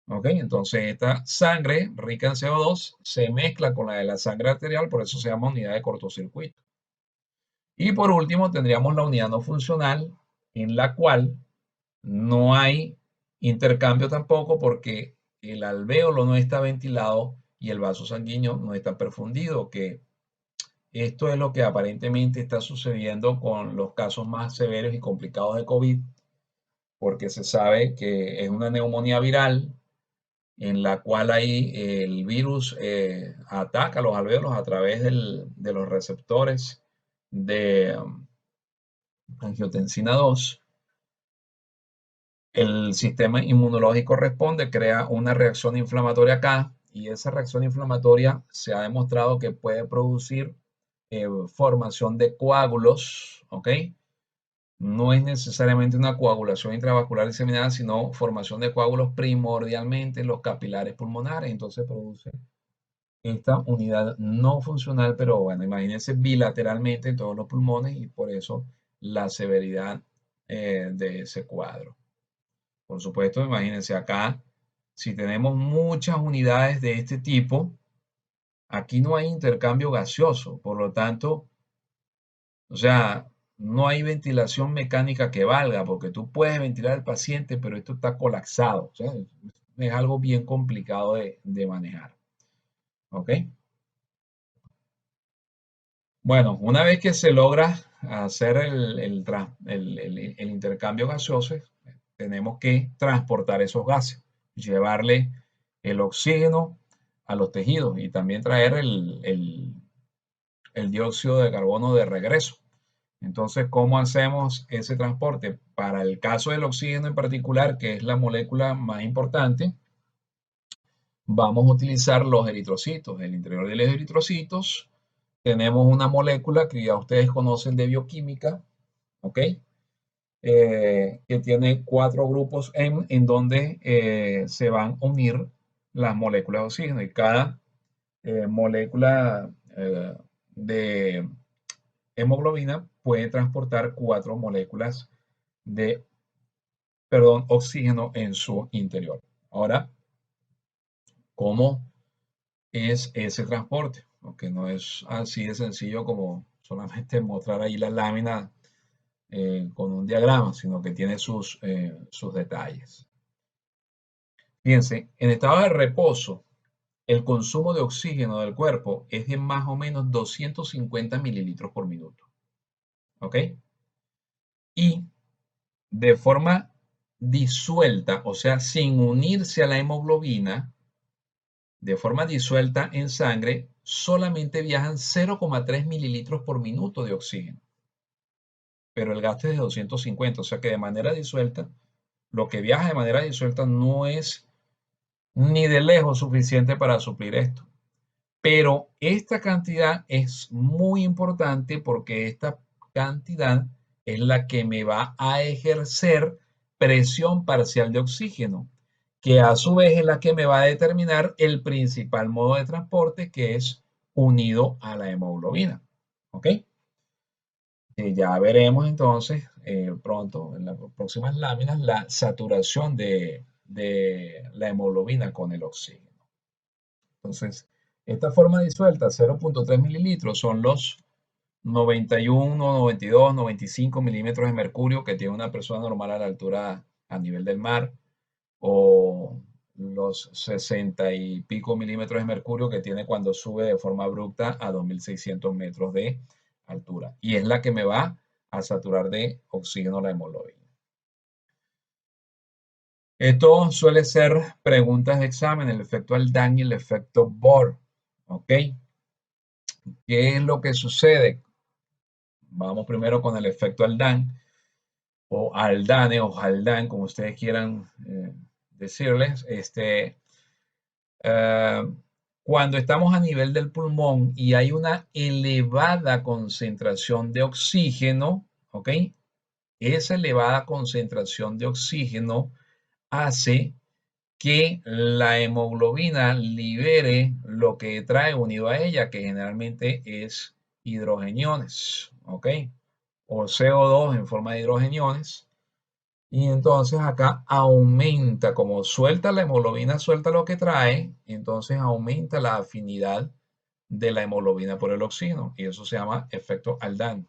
¿Ok? Entonces esta sangre rica en CO2 se mezcla con la de la sangre arterial, por eso se llama unidad de cortocircuito. Y por último tendríamos la unidad no funcional, en la cual no hay intercambio tampoco porque el alvéolo no está ventilado y el vaso sanguíneo no está perfundido, que esto es lo que aparentemente está sucediendo con los casos más severos y complicados de COVID, porque se sabe que es una neumonía viral en la cual ahí el virus ataca los alvéolos a través de los receptores de angiotensina 2. El sistema inmunológico responde, crea una reacción inflamatoria acá y esa reacción inflamatoria se ha demostrado que puede producir formación de coágulos, ¿ok? No es necesariamente una coagulación intravascular diseminada, sino formación de coágulos primordialmente en los capilares pulmonares. Entonces produce esta unidad no funcional, pero bueno, imagínense bilateralmente en todos los pulmones y por eso la severidad de ese cuadro. Por supuesto, imagínense acá, si tenemos muchas unidades de este tipo, aquí no hay intercambio gaseoso, por lo tanto, o sea, no hay ventilación mecánica que valga, porque tú puedes ventilar al paciente, pero esto está colapsado. O sea, es algo bien complicado de manejar. ¿Ok? Bueno, una vez que se logra hacer el intercambio gaseoso, tenemos que transportar esos gases, llevarle el oxígeno a los tejidos y también traer el dióxido de carbono de regreso. Entonces, ¿cómo hacemos ese transporte? Para el caso del oxígeno en particular, que es la molécula más importante, vamos a utilizar los eritrocitos. En el interior de los eritrocitos tenemos una molécula que ya ustedes conocen de bioquímica, ¿ok? Que tiene 4 grupos en donde se van a unir las moléculas de oxígeno y cada molécula de hemoglobina puede transportar 4 moléculas de, perdón, oxígeno en su interior. Ahora, ¿cómo es ese transporte? Porque no es así de sencillo como solamente mostrar ahí la lámina con un diagrama, sino que tiene sus detalles. Fíjense, en estado de reposo, el consumo de oxígeno del cuerpo es de más o menos 250 mililitros por minuto. ¿Ok? Y de forma disuelta, o sea, sin unirse a la hemoglobina, de forma disuelta en sangre, solamente viajan 0,3 mililitros por minuto de oxígeno. Pero el gasto es de 250, o sea que de manera disuelta, lo que viaja de manera disuelta no es ni de lejos suficiente para suplir esto. Pero esta cantidad es muy importante porque esta cantidad es la que me va a ejercer presión parcial de oxígeno, que a su vez es la que me va a determinar el principal modo de transporte, que es unido a la hemoglobina. ¿Ok? Ya veremos entonces pronto en las próximas láminas la saturación de la hemoglobina con el oxígeno. Entonces, esta forma disuelta, 0,3 mililitros, son los 91, 92, 95 milímetros de mercurio que tiene una persona normal a la altura a nivel del mar, o los 60 y pico milímetros de mercurio que tiene cuando sube de forma abrupta a 2600 metros de altura. Y es la que me va a saturar de oxígeno la hemoglobina. Esto suele ser preguntas de examen, el efecto Aldán y el efecto Bohr. ¿Ok? ¿Qué es lo que sucede? Vamos primero con el efecto Aldán, o Aldane, o Haldane, como ustedes quieran decirles. Eh, Cuando estamos a nivel del pulmón y hay una elevada concentración de oxígeno, ¿ok? Esa elevada concentración de oxígeno hace que la hemoglobina libere lo que trae unido a ella, que generalmente es hidrogeniones, ¿ok? O CO2 en forma de hidrogeniones. Y entonces acá aumenta, como suelta la hemoglobina, suelta lo que trae, entonces aumenta la afinidad de la hemoglobina por el oxígeno. Y eso se llama efecto Aldán,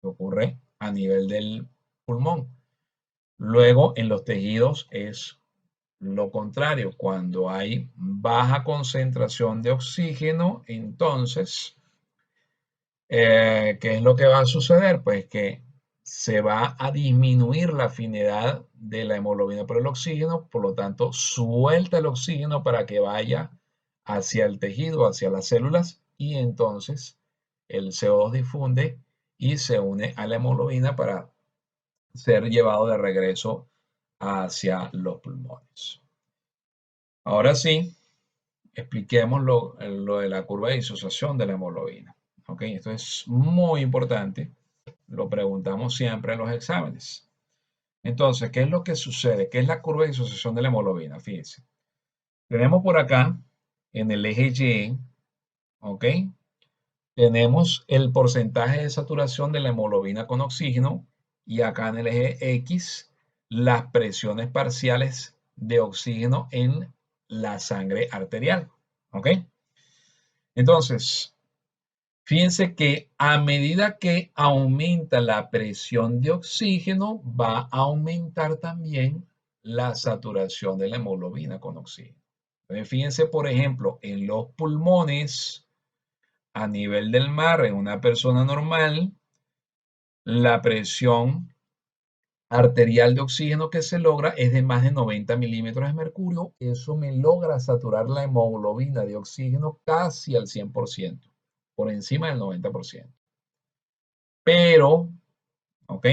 que ocurre a nivel del pulmón. Luego en los tejidos es lo contrario, cuando hay baja concentración de oxígeno, entonces, ¿qué es lo que va a suceder? Pues que se va a disminuir la afinidad de la hemoglobina por el oxígeno, por lo tanto, suelta el oxígeno para que vaya hacia el tejido, hacia las células, y entonces el CO2 difunde y se une a la hemoglobina para ser llevado de regreso hacia los pulmones. Ahora sí, expliquemos lo de la curva de disociación de la hemoglobina. ¿Ok? Esto es muy importante. Lo preguntamos siempre en los exámenes. Entonces, ¿qué es lo que sucede? ¿Qué es la curva de disociación de la hemoglobina? Fíjense. Tenemos por acá, en el eje Y, ¿ok? Tenemos el porcentaje de saturación de la hemoglobina con oxígeno y acá en el eje X las presiones parciales de oxígeno en la sangre arterial, ¿ok? Entonces, fíjense que a medida que aumenta la presión de oxígeno, va a aumentar también la saturación de la hemoglobina con oxígeno. Entonces, fíjense, por ejemplo, en los pulmones, a nivel del mar, en una persona normal, la presión arterial de oxígeno que se logra es de más de 90 milímetros de mercurio. Eso me logra saturar la hemoglobina de oxígeno casi al 100%, por encima del 90%. Pero, ¿ok?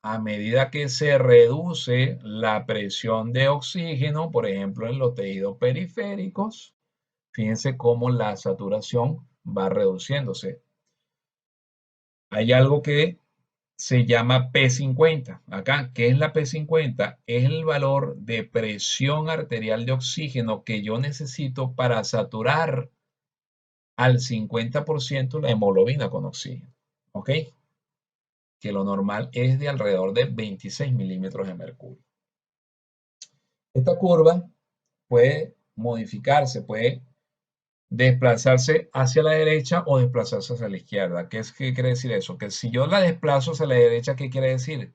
A medida que se reduce la presión de oxígeno, por ejemplo, en los tejidos periféricos, fíjense cómo la saturación va reduciéndose. Hay algo que se llama P50. Acá, ¿qué es la P50? Es el valor de presión arterial de oxígeno que yo necesito para saturar al 50% la hemoglobina con oxígeno. ¿Ok? Que lo normal es de alrededor de 26 milímetros de mercurio. Esta curva puede modificarse, puede desplazarse hacia la derecha o desplazarse hacia la izquierda. ¿Qué quiere decir eso? Que si yo la desplazo hacia la derecha, ¿qué quiere decir?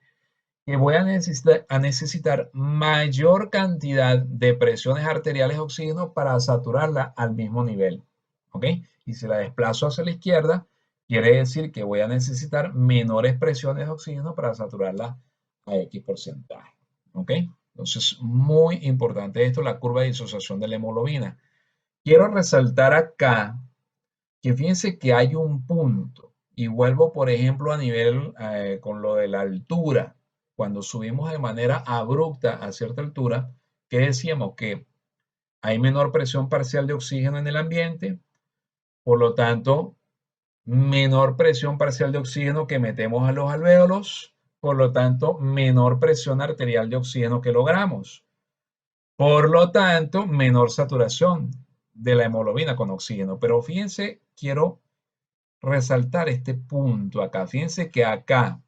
Que voy a necesitar mayor cantidad de presiones arteriales de oxígeno para saturarla al mismo nivel. ¿Ok? Y si la desplazo hacia la izquierda, quiere decir que voy a necesitar menores presiones de oxígeno para saturarla a X porcentaje. ¿Ok? Entonces, muy importante esto, la curva de disociación de la hemoglobina. Quiero resaltar acá que fíjense que hay un punto, y vuelvo por ejemplo a nivel con lo de la altura, cuando subimos de manera abrupta a cierta altura, que decíamos que hay menor presión parcial de oxígeno en el ambiente, por lo tanto, menor presión parcial de oxígeno que metemos a los alvéolos, por lo tanto, menor presión arterial de oxígeno que logramos. Por lo tanto, menor saturación de la hemoglobina con oxígeno. Pero fíjense, quiero resaltar este punto acá. Fíjense que acá,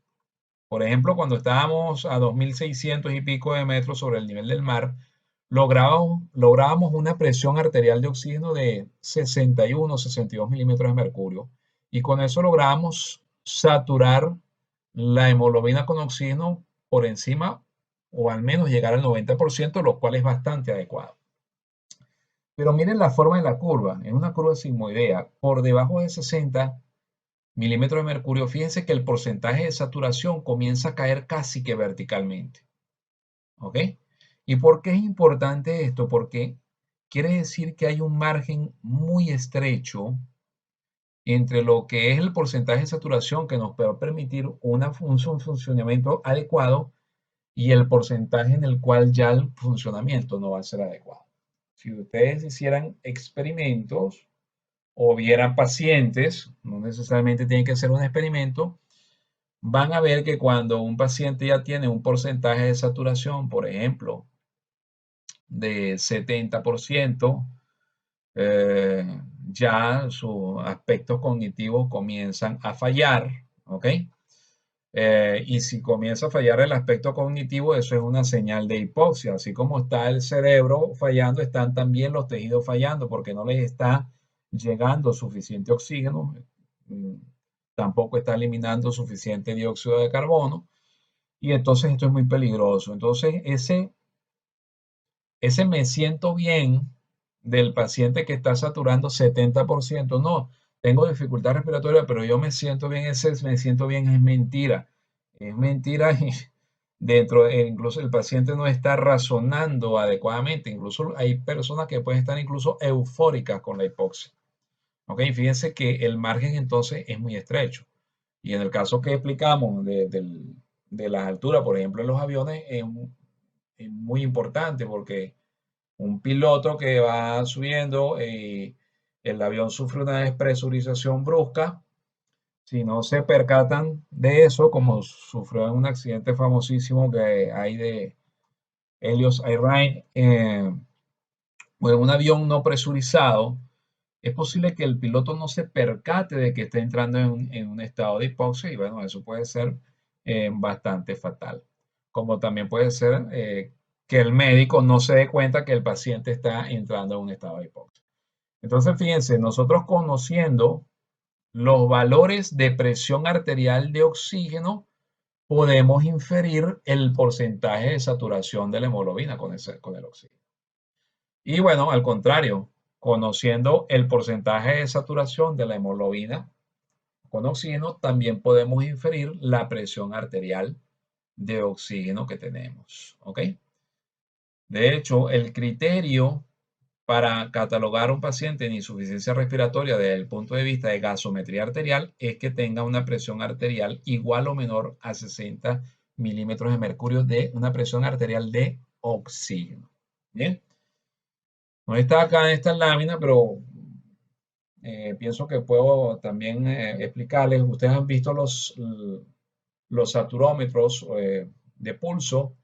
por ejemplo, cuando estábamos a 2.600 y pico de metros sobre el nivel del mar, lográbamos una presión arterial de oxígeno de 61, 62 milímetros de mercurio. Y con eso lográbamos saturar la hemoglobina con oxígeno por encima o al menos llegar al 90%, lo cual es bastante adecuado. Pero miren la forma de la curva. Es una curva sigmoidea. Por debajo de 60 milímetros de mercurio, fíjense que el porcentaje de saturación comienza a caer casi que verticalmente. ¿Ok? ¿Y por qué es importante esto? Porque quiere decir que hay un margen muy estrecho entre lo que es el porcentaje de saturación que nos puede permitir un funcionamiento adecuado y el porcentaje en el cual ya el funcionamiento no va a ser adecuado. Si ustedes hicieran experimentos o vieran pacientes, no necesariamente tiene que ser un experimento, van a ver que cuando un paciente ya tiene un porcentaje de saturación, por ejemplo, de 70%, eh, ya sus aspectos cognitivos comienzan a fallar, ¿ok? Y si comienza a fallar el aspecto cognitivo, eso es una señal de hipoxia. Así como está el cerebro fallando, están también los tejidos fallando porque no les está llegando suficiente oxígeno, mm, tampoco está eliminando suficiente dióxido de carbono, y entonces esto es muy peligroso. Entonces, ese me siento bien del paciente que está saturando 70%, no, tengo dificultad respiratoria, pero yo me siento bien, ese me siento bien es mentira. Es mentira y incluso el paciente no está razonando adecuadamente. Incluso hay personas que pueden estar incluso eufóricas con la hipoxia. ¿Ok? Fíjense que el margen entonces es muy estrecho. Y en el caso que explicamos de las alturas, por ejemplo, en los aviones, es muy importante porque un piloto que va subiendo y el avión sufre una despresurización brusca, si no se percatan de eso, como sufrió en un accidente famosísimo que hay de Helios Airlines, o en un avión no presurizado, es posible que el piloto no se percate de que está entrando en un estado de hipoxia y bueno, eso puede ser bastante fatal. Como también puede ser que el médico no se dé cuenta que el paciente está entrando en un estado de hipoxia. Entonces, fíjense, nosotros conociendo los valores de presión arterial de oxígeno, podemos inferir el porcentaje de saturación de la hemoglobina con el oxígeno. Y bueno, al contrario, conociendo el porcentaje de saturación de la hemoglobina con oxígeno, también podemos inferir la presión arterial de oxígeno que tenemos. ¿Ok? De hecho, el criterio para catalogar a un paciente en insuficiencia respiratoria desde el punto de vista de gasometría arterial es que tenga una presión arterial igual o menor a 60 milímetros de mercurio de una presión arterial de oxígeno. Bien, no está acá en esta lámina, pero pienso que puedo también explicarles. Ustedes han visto los saturómetros de pulso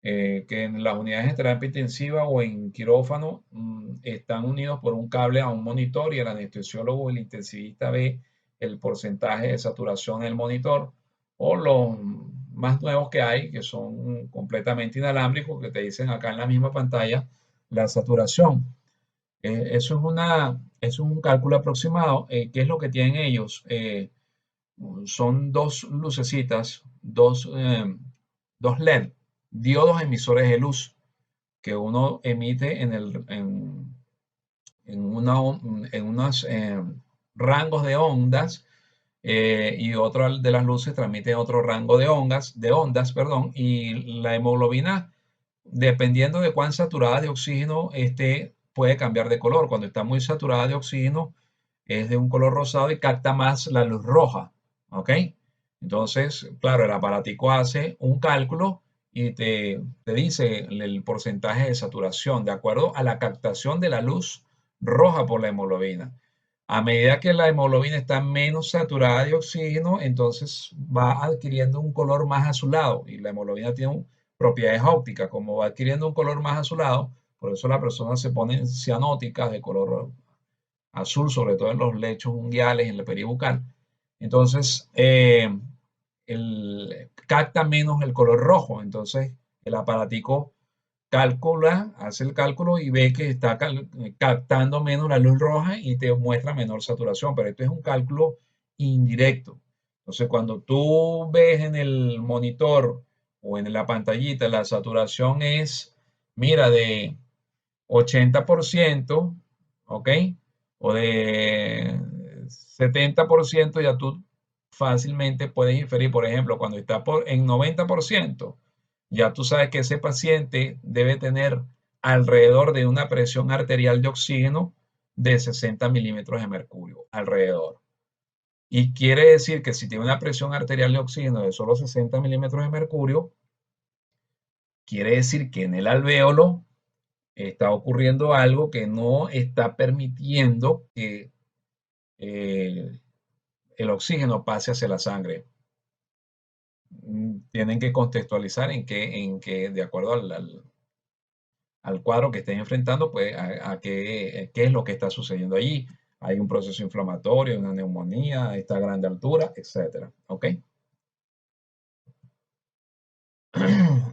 que en las unidades de terapia intensiva o en quirófano están unidos por un cable a un monitor y el anestesiólogo o el intensivista ve el porcentaje de saturación en el monitor, o los más nuevos que hay, que son completamente inalámbricos, que te dicen acá en la misma pantalla la saturación. Eso es un cálculo aproximado. ¿Qué es lo que tienen ellos? Son dos lucecitas, dos LED, diodos emisores de luz, que uno emite en unos rangos de ondas y otra de las luces transmite otro rango de ondas, perdón, y la hemoglobina, dependiendo de cuán saturada de oxígeno esté, puede cambiar de color. Cuando está muy saturada de oxígeno, es de un color rosado y capta más la luz roja. ¿Ok? Entonces, claro, el aparatico hace un cálculo y te dice el porcentaje de saturación de acuerdo a la captación de la luz roja por la hemoglobina. A medida que la hemoglobina está menos saturada de oxígeno, entonces va adquiriendo un color más azulado y la hemoglobina tiene propiedades ópticas. Como va adquiriendo un color más azulado, por eso las personas se ponen cianóticas de color azul, sobre todo en los lechos unguiales, en la peribucal. Entonces, capta menos el color rojo. Entonces, el aparatico calcula, hace el cálculo y ve que está captando menos la luz roja y te muestra menor saturación. Pero esto es un cálculo indirecto. Entonces, cuando tú ves en el monitor o en la pantallita, la saturación es, mira, de 80%, ¿ok? O de 70%, ya tú fácilmente puedes inferir, por ejemplo, cuando está en 90%, ya tú sabes que ese paciente debe tener alrededor de una presión arterial de oxígeno de 60 milímetros de mercurio, alrededor. Y quiere decir que si tiene una presión arterial de oxígeno de solo 60 milímetros de mercurio, quiere decir que en el alvéolo está ocurriendo algo que no está permitiendo que eh, el oxígeno pase hacia la sangre. Tienen que contextualizar de acuerdo al cuadro que estén enfrentando, pues qué es lo que está sucediendo allí. Hay un proceso inflamatorio, una neumonía, a esta grande altura, etcétera. ¿Ok?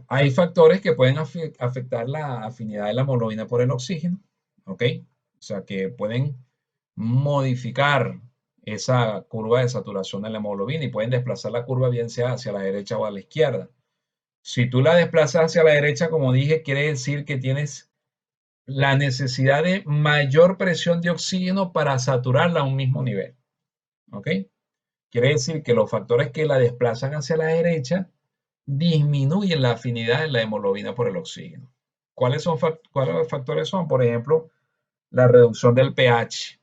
Hay factores que pueden afectar la afinidad de la hemoglobina por el oxígeno. ¿Ok? O sea, que pueden modificar esa curva de saturación de la hemoglobina y pueden desplazar la curva bien sea hacia la derecha o a la izquierda. Si tú la desplazas hacia la derecha, como dije, quiere decir que tienes la necesidad de mayor presión de oxígeno para saturarla a un mismo nivel. ¿Ok? Quiere decir que los factores que la desplazan hacia la derecha disminuyen la afinidad de la hemoglobina por el oxígeno. ¿Cuáles factores son? Por ejemplo, la reducción del pH.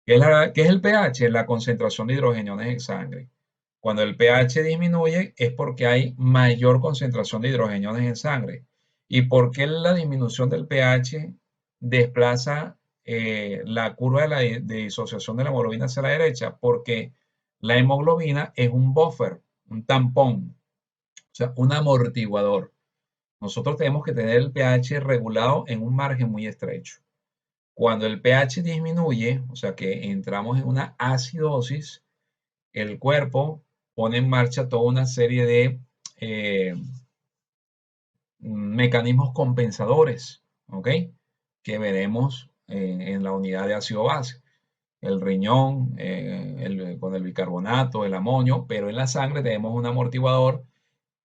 ¿Qué es el pH? La concentración de hidrogeniones en sangre. Cuando el pH disminuye es porque hay mayor concentración de hidrogeniones en sangre. ¿Y por qué la disminución del pH desplaza la curva de disociación de la hemoglobina hacia la derecha? Porque la hemoglobina es un buffer, un tampón, o sea, un amortiguador. Nosotros tenemos que tener el pH regulado en un margen muy estrecho. Cuando el pH disminuye, o sea que entramos en una acidosis, el cuerpo pone en marcha toda una serie de mecanismos compensadores, ¿ok? Que veremos en la unidad de ácido base. El riñón con el bicarbonato, el amonio, pero en la sangre tenemos un amortiguador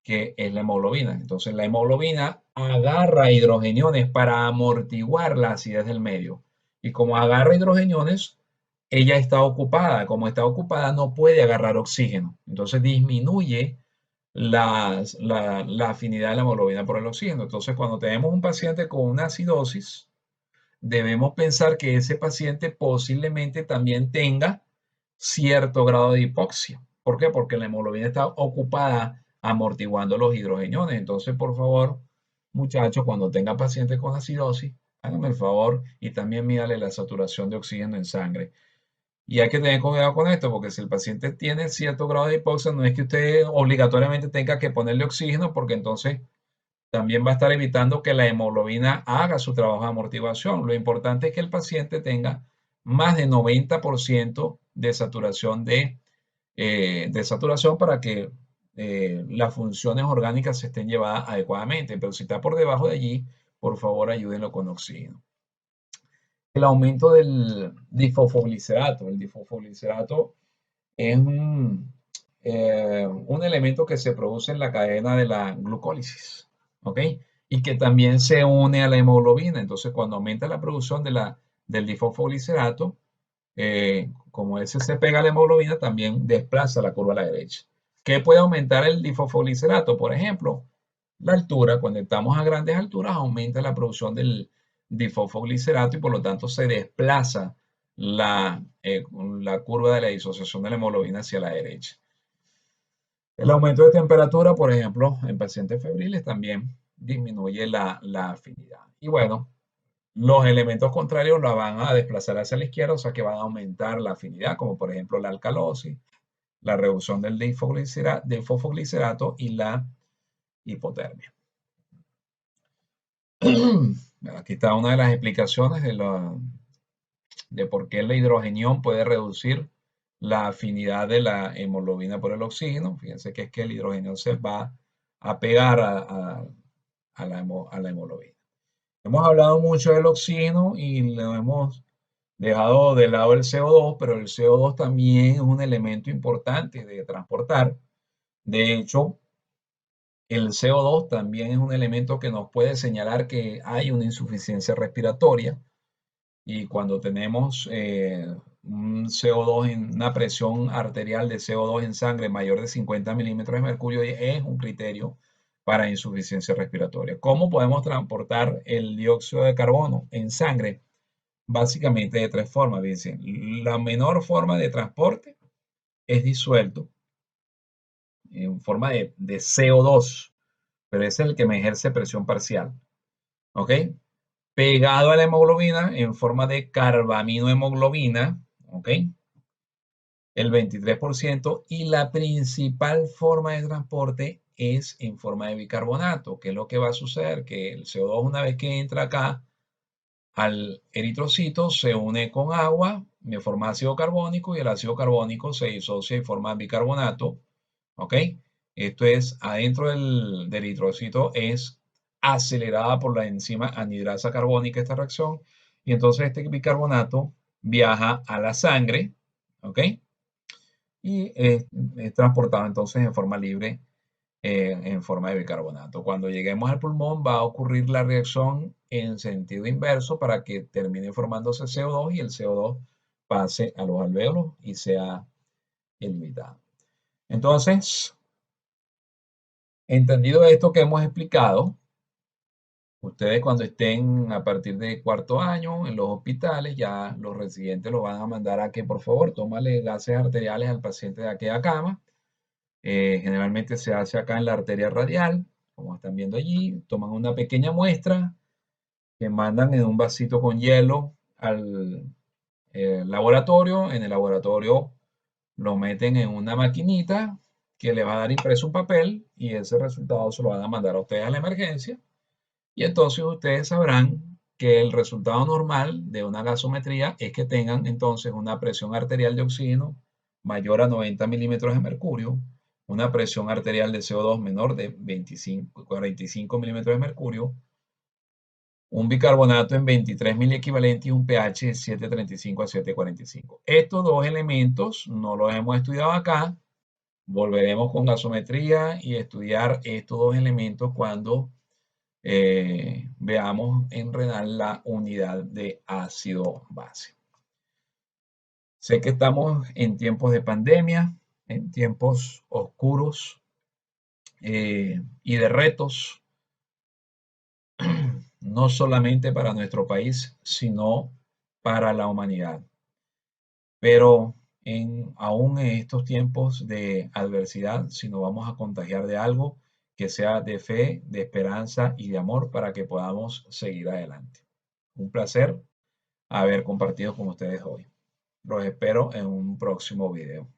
que es la hemoglobina. Entonces la hemoglobina agarra hidrogeniones para amortiguar la acidez del medio. Y como agarra hidrogeniones, ella está ocupada. Como está ocupada, no puede agarrar oxígeno. Entonces disminuye la afinidad de la hemoglobina por el oxígeno. Entonces, cuando tenemos un paciente con una acidosis, debemos pensar que ese paciente posiblemente también tenga cierto grado de hipoxia. ¿Por qué? Porque la hemoglobina está ocupada amortiguando los hidrogeniones. Entonces, por favor, muchachos, cuando tenga pacientes con acidosis, háganme el favor y también mírale la saturación de oxígeno en sangre. Y hay que tener cuidado con esto, porque si el paciente tiene cierto grado de hipoxia, no es que usted obligatoriamente tenga que ponerle oxígeno, porque entonces también va a estar evitando que la hemoglobina haga su trabajo de amortiguación. Lo importante es que el paciente tenga más de 90% de saturación para que las funciones orgánicas se estén llevadas adecuadamente. Pero si está por debajo de allí, por favor ayúdenlo con oxígeno. El aumento del difosfoglicerato. El difosfoglicerato es un elemento que se produce en la cadena de la glucólisis, ¿ok? Y que también se une a la hemoglobina. Entonces, cuando aumenta la producción del difosfoglicerato, como ese se pega a la hemoglobina, también desplaza la curva a la derecha. ¿Qué puede aumentar el difosfoglicerato? Por ejemplo, la altura. Cuando estamos a grandes alturas, aumenta la producción del difosfoglicerato y por lo tanto se desplaza la curva de la disociación de la hemoglobina hacia la derecha. El aumento de temperatura, por ejemplo, en pacientes febriles también disminuye la afinidad. Y bueno, los elementos contrarios la van a desplazar hacia la izquierda, o sea que van a aumentar la afinidad, como por ejemplo la alcalosis, la reducción del difosfoglicerato y la hipotermia. Aquí está una de las explicaciones de por qué la hidrogenión puede reducir la afinidad de la hemoglobina por el oxígeno. Fíjense que es que el hidrogenión se va a pegar a la hemoglobina. Hemos hablado mucho del oxígeno y lo hemos dejado de lado el CO2, pero el CO2 también es un elemento importante de transportar. De hecho, el CO2 también es un elemento que nos puede señalar que hay una insuficiencia respiratoria. Y cuando tenemos un CO2 en una presión arterial de CO2 en sangre mayor de 50 milímetros de mercurio, es un criterio para insuficiencia respiratoria. ¿Cómo podemos transportar el dióxido de carbono en sangre? Básicamente de tres formas. Dicen, la menor forma de transporte es disuelto en forma de CO2, pero ese es el que me ejerce presión parcial. ¿Ok? Pegado a la hemoglobina en forma de carbaminohemoglobina, ¿ok? El 23%, y la principal forma de transporte es en forma de bicarbonato. ¿Qué es lo que va a suceder? Que el CO2 una vez que entra acá al eritrocito se une con agua, me forma ácido carbónico y el ácido carbónico se disocia y forma bicarbonato, ¿ok? Esto es, adentro del eritrocito es acelerada por la enzima anhidrasa carbónica esta reacción y entonces este bicarbonato viaja a la sangre, ¿ok? Y es transportado entonces en forma libre en forma de bicarbonato. Cuando lleguemos al pulmón va a ocurrir la reacción en sentido inverso para que termine formándose CO2 y el CO2 pase a los alvéolos y sea eliminado. Entonces, entendido esto que hemos explicado, ustedes cuando estén a partir de cuarto año en los hospitales, ya los residentes los van a mandar a que por favor tómale gases arteriales al paciente de aquella cama. Generalmente se hace acá en la arteria radial, como están viendo allí. Toman una pequeña muestra que mandan en un vasito con hielo al laboratorio. En el laboratorio lo meten en una maquinita que le va a dar impreso un papel y ese resultado se lo van a mandar a ustedes a la emergencia. Y entonces ustedes sabrán que el resultado normal de una gasometría es que tengan entonces una presión arterial de oxígeno mayor a 90 milímetros de mercurio, una presión arterial de CO2 menor de 45 milímetros de mercurio, un bicarbonato en 23 miliequivalentes y un pH de 7,35 a 7,45. Estos dos elementos no los hemos estudiado acá. Volveremos con gasometría y estudiar estos dos elementos cuando veamos en renal la unidad de ácido base. Sé que estamos en tiempos de pandemia, en tiempos oscuros y de retos, no solamente para nuestro país, sino para la humanidad. Pero aún en estos tiempos de adversidad, si nos vamos a contagiar de algo, que sea de fe, de esperanza y de amor para que podamos seguir adelante. Un placer haber compartido con ustedes hoy. Los espero en un próximo video.